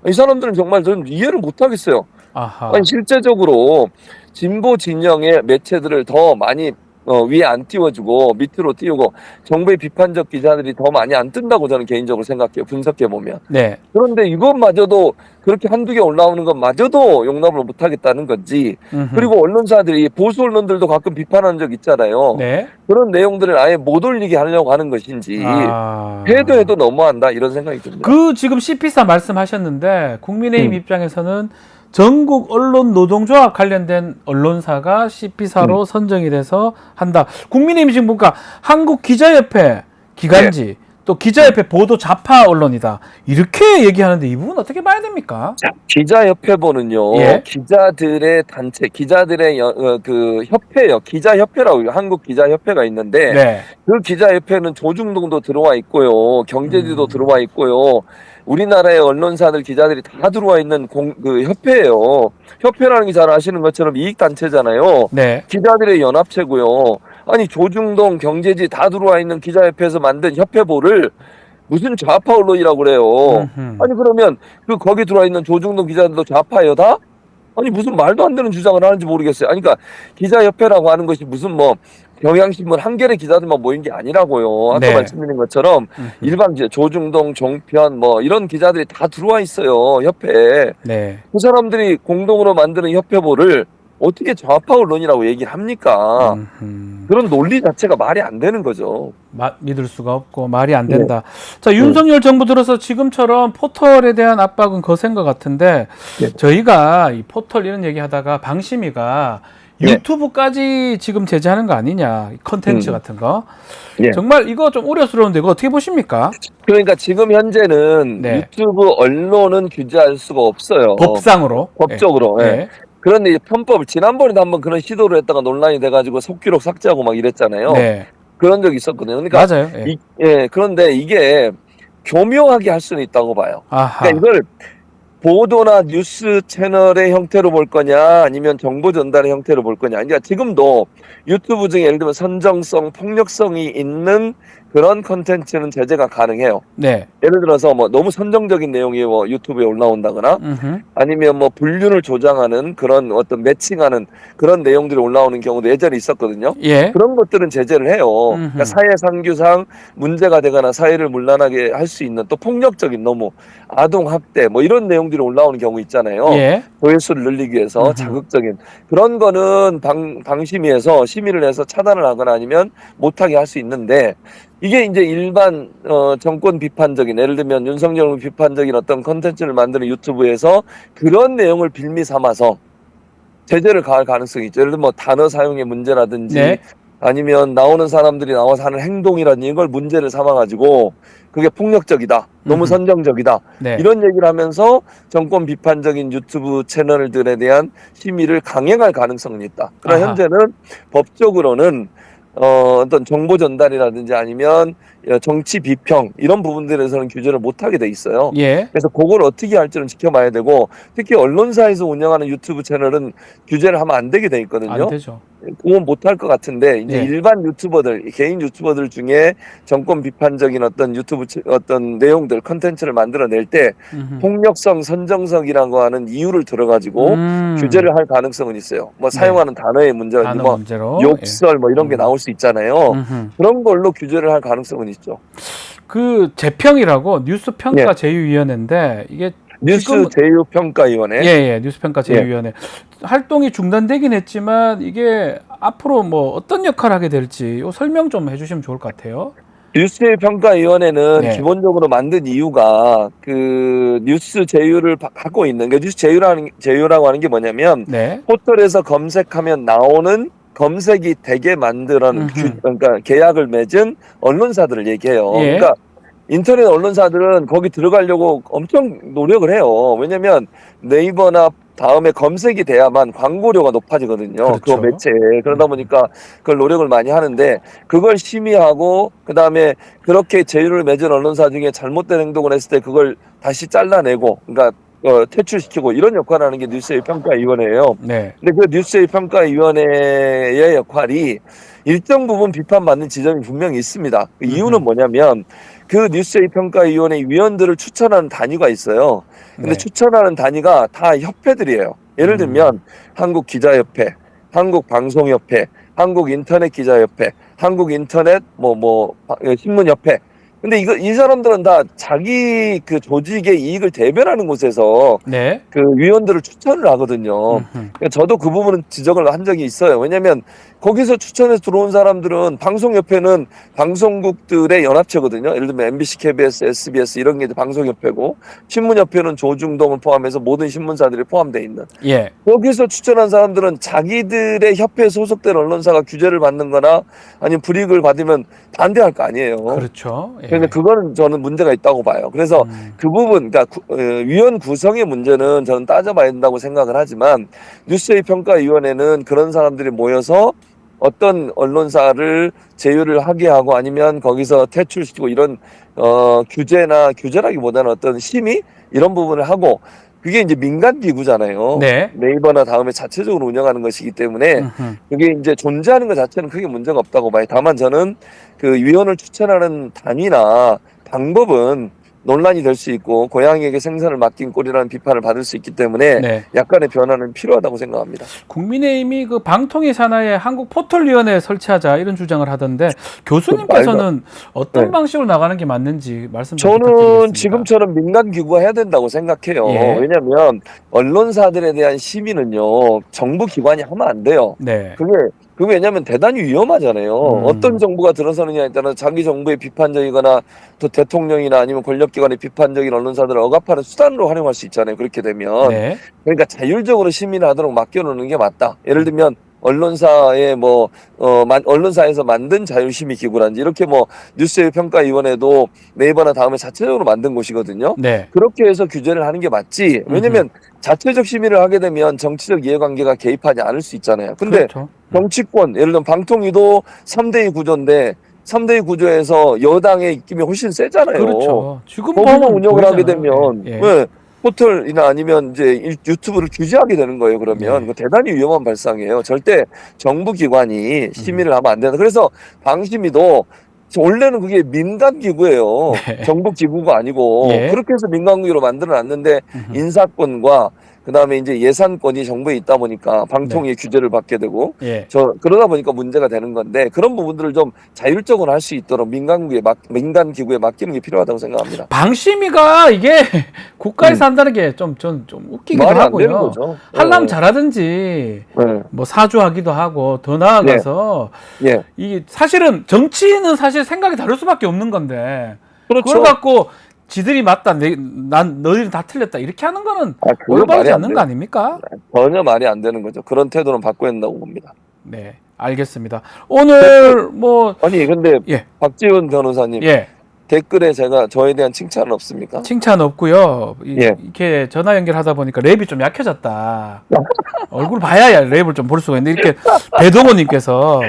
이 사람들은 정말 저는 이해를 못하겠어요. 아하. 아니 실제적으로 진보 진영의 매체들을 더 많이 위에 안 띄워주고 밑으로 띄우고 정부의 비판적 기사들이 더 많이 안 뜬다고 저는 개인적으로 생각해요. 분석해보면. 네. 그런데 이것마저도 그렇게 한두 개 올라오는 것마저도 용납을 못하겠다는 건지 그리고 언론사들이 보수 언론들도 가끔 비판하는 적 있잖아요. 네. 그런 내용들을 아예 못 올리게 하려고 하는 것인지 아. 해도 너무한다 이런 생각이 듭니다. 그 지금 CP사 말씀하셨는데 국민의힘 입장에서는 전국 언론 노동조합 관련된 언론사가 CP사로 선정이 돼서 한다. 국민의힘 지금 보니까 한국기자협회 기간지 또 기자협회 보도 좌파 언론이다. 이렇게 얘기하는데 이 부분 어떻게 봐야 됩니까? 자, 기자협회보는요. 예. 기자들의 단체, 기자들의 그 협회요. 기자협회라고 한국기자협회가 있는데 네. 그 기자협회는 조중동도 들어와 있고요. 경제지도 들어와 있고요. 우리나라의 언론사들 기자들이 다 들어와 있는 그 협회예요. 협회라는 게 잘 아시는 것처럼 이익단체잖아요. 네. 기자들의 연합체고요. 아니 조중동 경제지 다 들어와 있는 기자협회에서 만든 협회보를 무슨 좌파 언론이라고 그래요. 아니 그러면 그 거기 들어와 있는 조중동 기자들도 좌파예요 다? 아니 무슨 말도 안 되는 주장을 하는지 모르겠어요. 아니 그러니까 기자협회라고 하는 것이 무슨 뭐 경향신문 한겨레 기자들만 모인 게 아니라고요. 아까 네. 말씀드린 것처럼 일반 기자 조중동 종편 뭐 이런 기자들이 다 들어와 있어요. 협회에. 네. 그 사람들이 공동으로 만드는 협회보를 어떻게 좌파 언론이라고 얘기를 합니까? 그런 논리 자체가 말이 안 되는 거죠. 믿을 수가 없고 말이 안 된다. 자, 윤석열 정부 들어서 지금처럼 포털에 대한 압박은 거센 것 같은데 저희가 이 포털 이런 얘기 하다가 방심이가 유튜브까지 지금 제재하는 거 아니냐, 컨텐츠 같은 거. 정말 이거 좀 우려스러운데 이거 어떻게 보십니까? 그러니까 지금 현재는 유튜브 언론은 규제할 수가 없어요. 법상으로. 법적으로. 네. 그런데 이제 편법 지난번에도 한번 그런 시도를 했다가 논란이 돼가지고 속기록 삭제하고 막 이랬잖아요. 네. 그런 적이 있었거든요. 그러니까 맞아요. 그런데 이게 교묘하게 할 수는 있다고 봐요. 아하. 그러니까 이걸 보도나 뉴스 채널의 형태로 볼 거냐 아니면 정보 전달의 형태로 볼 거냐. 그러니까 지금도 유튜브 중에 예를 들면 선정성, 폭력성이 있는 그런 컨텐츠는 제재가 가능해요. 네. 예를 들어서 뭐 너무 선정적인 내용이 뭐 유튜브에 올라온다거나 아니면 뭐 불륜을 조장하는 그런 어떤 매칭하는 그런 내용들이 올라오는 경우도 예전에 있었거든요. 예. 그런 것들은 제재를 해요. 그러니까 사회 상규상 문제가 되거나 사회를 문란하게 할 수 있는 또 폭력적인 너무 아동 학대 뭐 이런 내용들이 올라오는 경우 있잖아요. 예. 조회수를 늘리기 위해서 자극적인 그런 거는 방심위에서 심의를 해서 차단을 하거나 아니면 못하게 할 수 있는데 이게 이제 일반 정권 비판적인 예를 들면 윤석열 비판적인 어떤 컨텐츠를 만드는 유튜브에서 그런 내용을 빌미 삼아서 제재를 가할 가능성이 있죠. 예를 들면 뭐 단어 사용의 문제라든지 아니면 나오는 사람들이 나와서 하는 행동이라든지 이걸 문제를 삼아가지고 그게 폭력적이다, 너무 선정적이다, 네. 이런 얘기를 하면서 정권 비판적인 유튜브 채널들에 대한 심의를 강행할 가능성은 있다. 그러나 아하. 현재는 법적으로는 어떤 정보 전달이라든지 아니면 정치 비평 이런 부분들에서는 규제를 못하게 돼 있어요. 예. 그래서 그걸 어떻게 할지는 지켜봐야 되고, 특히 언론사에서 운영하는 유튜브 채널은 규제를 하면 안 되게 돼 있거든요. 안 되죠. 그건 못할 것 같은데 이제 예. 일반 유튜버들, 개인 유튜버들 중에 정권 비판적인 어떤 어떤 내용들, 컨텐츠를 만들어낼 때 폭력성, 선정성이라고 하는 이유를 들어가지고 규제를 할 가능성은 있어요. 뭐 사용하는 단어의 문제라든지 단어 뭐 문제로. 욕설 뭐 이런 게 나올 수 있잖아요. 음흠. 그런 걸로 규제를 할 가능성은 있죠. 그 재평이라고 뉴스평가 예. 제휴위원회인데 이게 뉴스 지금은- 제휴평가위원회. 예, 뉴스평가 제휴위원회 활동이 중단되긴 했지만 이게 앞으로 뭐 어떤 역할을 하게 될지 요 설명 좀 해주시면 좋을 것 같아요. 뉴스제휴평가위원회는 네. 기본적으로 만든 이유가 그 뉴스 제휴를 하고 있는, 그 뉴스 제휴라고 하는 게 뭐냐면 네. 포털에서 검색하면 나오는 검색이 되게 만드는 그러니까 계약을 맺은 언론사들을 얘기해요. 예. 그러니까 인터넷 언론사들은 거기 들어가려고 엄청 노력을 해요. 왜냐면 네이버나 다음에 검색이 돼야만 광고료가 높아지거든요. 그렇죠. 그 매체에. 그러다 보니까 그걸 노력을 많이 하는데, 그걸 심의하고 그다음에 그렇게 제휴를 맺은 언론사 중에 잘못된 행동을 했을 때 그걸 다시 잘라내고, 그러니까 퇴출시키고, 이런 역할을 하는 게 뉴스제휴평가위원회예요. 네. 근데 그 뉴스제휴평가위원회의 역할이 일정 부분 비판받는 지점이 분명히 있습니다. 그 이유는 뭐냐면 그 뉴스제휴평가위원회 위원들을 추천하는 단위가 있어요. 근데 네. 추천하는 단위가 다 협회들이에요. 예를 들면 한국기자협회, 한국방송협회, 한국인터넷기자협회, 한국인터넷 신문협회. 근데 이 사람들은 다 자기 그 조직의 이익을 대변하는 곳에서 네. 그 위원들을 추천을 하거든요. 그러니까 저도 그 부분은 지적을 한 적이 있어요. 왜냐하면 거기서 추천해서 들어온 사람들은, 방송협회는 방송국들의 연합체거든요. 예를 들면 MBC, KBS, SBS 이런 게 이제 방송협회고, 신문협회는 조중동을 포함해서 모든 신문사들이 포함되어 있는. 예. 거기서 추천한 사람들은 자기들의 협회에 소속된 언론사가 규제를 받는 거나 아니면 불이익을 받으면 반대할 거 아니에요. 그렇죠. 예. 그런데 그거는 저는 문제가 있다고 봐요. 그래서 그 부분, 그러니까 위원 구성의 문제는 저는 따져봐야 된다고 생각을 하지만, 뉴스제휴평가위원회는 그런 사람들이 모여서 어떤 언론사를 제휴를 하게 하고 아니면 거기서 퇴출시키고 이런 규제라기보다는 어떤 심의 이런 부분을 하고, 그게 이제 민간 기구잖아요. 네. 네이버나 다음에 자체적으로 운영하는 것이기 때문에 그게 이제 존재하는 것 자체는 크게 문제가 없다고 봐요. 다만 저는 그 위원을 추천하는 단위나 방법은 논란이 될 수 있고, 고양이에게 생선을 맡긴 꼴이라는 비판을 받을 수 있기 때문에 네. 약간의 변화는 필요하다고 생각합니다. 국민의힘이 그 방통위 산하에 한국 포털위원회 설치하자 이런 주장을 하던데, 교수님께서는 어떤 네. 방식으로 나가는 게 맞는지 말씀 좀 부탁드리겠습니다. 저는 지금처럼 민간 기구가 해야 된다고 생각해요. 예. 왜냐하면 언론사들에 대한 심의는요, 정부 기관이 하면 안 돼요. 네. 그게 왜냐하면 대단히 위험하잖아요. 어떤 정부가 들어서느냐에 따라 자기 정부에 비판적이거나 또 대통령이나 아니면 권력기관에 비판적인 언론사들을 억압하는 수단으로 활용할 수 있잖아요. 그렇게 되면. 네. 그러니까 자율적으로 심의를 하도록 맡겨놓는 게 맞다. 예를 들면 언론사의 언론사에서 만든 자율심의 기구라든지, 이렇게 뉴스제휴평가위원회도 네이버나 다음에 자체적으로 만든 곳이거든요. 네. 그렇게 해서 규제를 하는 게 맞지. 왜냐면 자체적 심의를 하게 되면 정치적 이해관계가 개입하지 않을 수 있잖아요. 근데 그렇죠. 정치권, 예를 들면 방통위도 3대2 구조인데 3대2 구조에서 여당의 입김이 훨씬 세잖아요. 그렇죠. 지금 거기서 보면 운영을 하게 보이잖아요. 되면 예. 왜 포털이나 아니면 이제 유튜브를 규제하게 되는 거예요. 그러면 네. 그거 대단히 위험한 발상이에요. 절대 정부 기관이 심의를 하면 안 된다. 그래서 방심위도 원래는 그게 민간 기구예요. 네. 정부 기구가 아니고. 예. 그렇게 해서 민간 기구로 만들어 놨는데 인사권과 그다음에 이제 예산권이 정부에 있다 보니까 방통위의 규제를 받게 되고, 예. 그러다 보니까 문제가 되는 건데, 그런 부분들을 좀 자율적으로 할 수 있도록 민간 기구에 맡기는 게 필요하다고 생각합니다. 방심위가 이게 국가에서 한다는 게 좀 웃기기도 말이 안 되는 하고요. 거죠. 하려면 잘하든지 네. 사주하기도 하고, 더 나아가서 예. 이 사실은 정치는 사실 생각이 다를 수밖에 없는 건데, 그렇죠. 그걸 갖고 지들이 맞다, 난 너희는 다 틀렸다 이렇게 하는 거는 그건 올바르지 말이 안 않는 돼요. 거 아닙니까? 전혀 말이 안 되는 거죠. 그런 태도는 바꿔야 된다고 봅니다. 네. 알겠습니다. 오늘 뭐 아니 근데 예. 박지훈 변호사님 예. 댓글에 제가 저에 대한 칭찬 없습니까? 칭찬 없고요. 예. 이렇게 전화 연결하다 보니까 랩이 좀 약해졌다. 얼굴 봐야 랩을 좀 볼 수가 있는데 이렇게 배동호님께서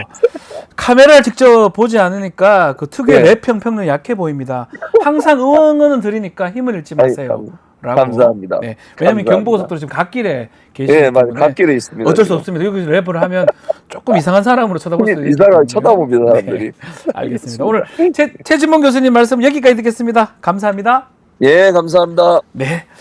카메라를 직접 보지 않으니까 그 특유의 예. 랩 평은 약해 보입니다. 항상 응원은 드리니까 힘을 잃지 마세요. 라고. 감사합니다. 네. 왜냐면 감사합니다. 경부고속도로 지금 갓길에 계시기 예, 맞아요. 때문에 갓길에 있습니다. 어쩔 수 지금. 없습니다. 여기서 랩을 하면 조금 이상한 사람으로 쳐다볼 수 있기 이상하게 때문에. 쳐다봅니다, 사람들이. 알겠습니다. 오늘 최진봉 교수님 말씀 여기까지 듣겠습니다. 감사합니다. 예, 감사합니다. 네.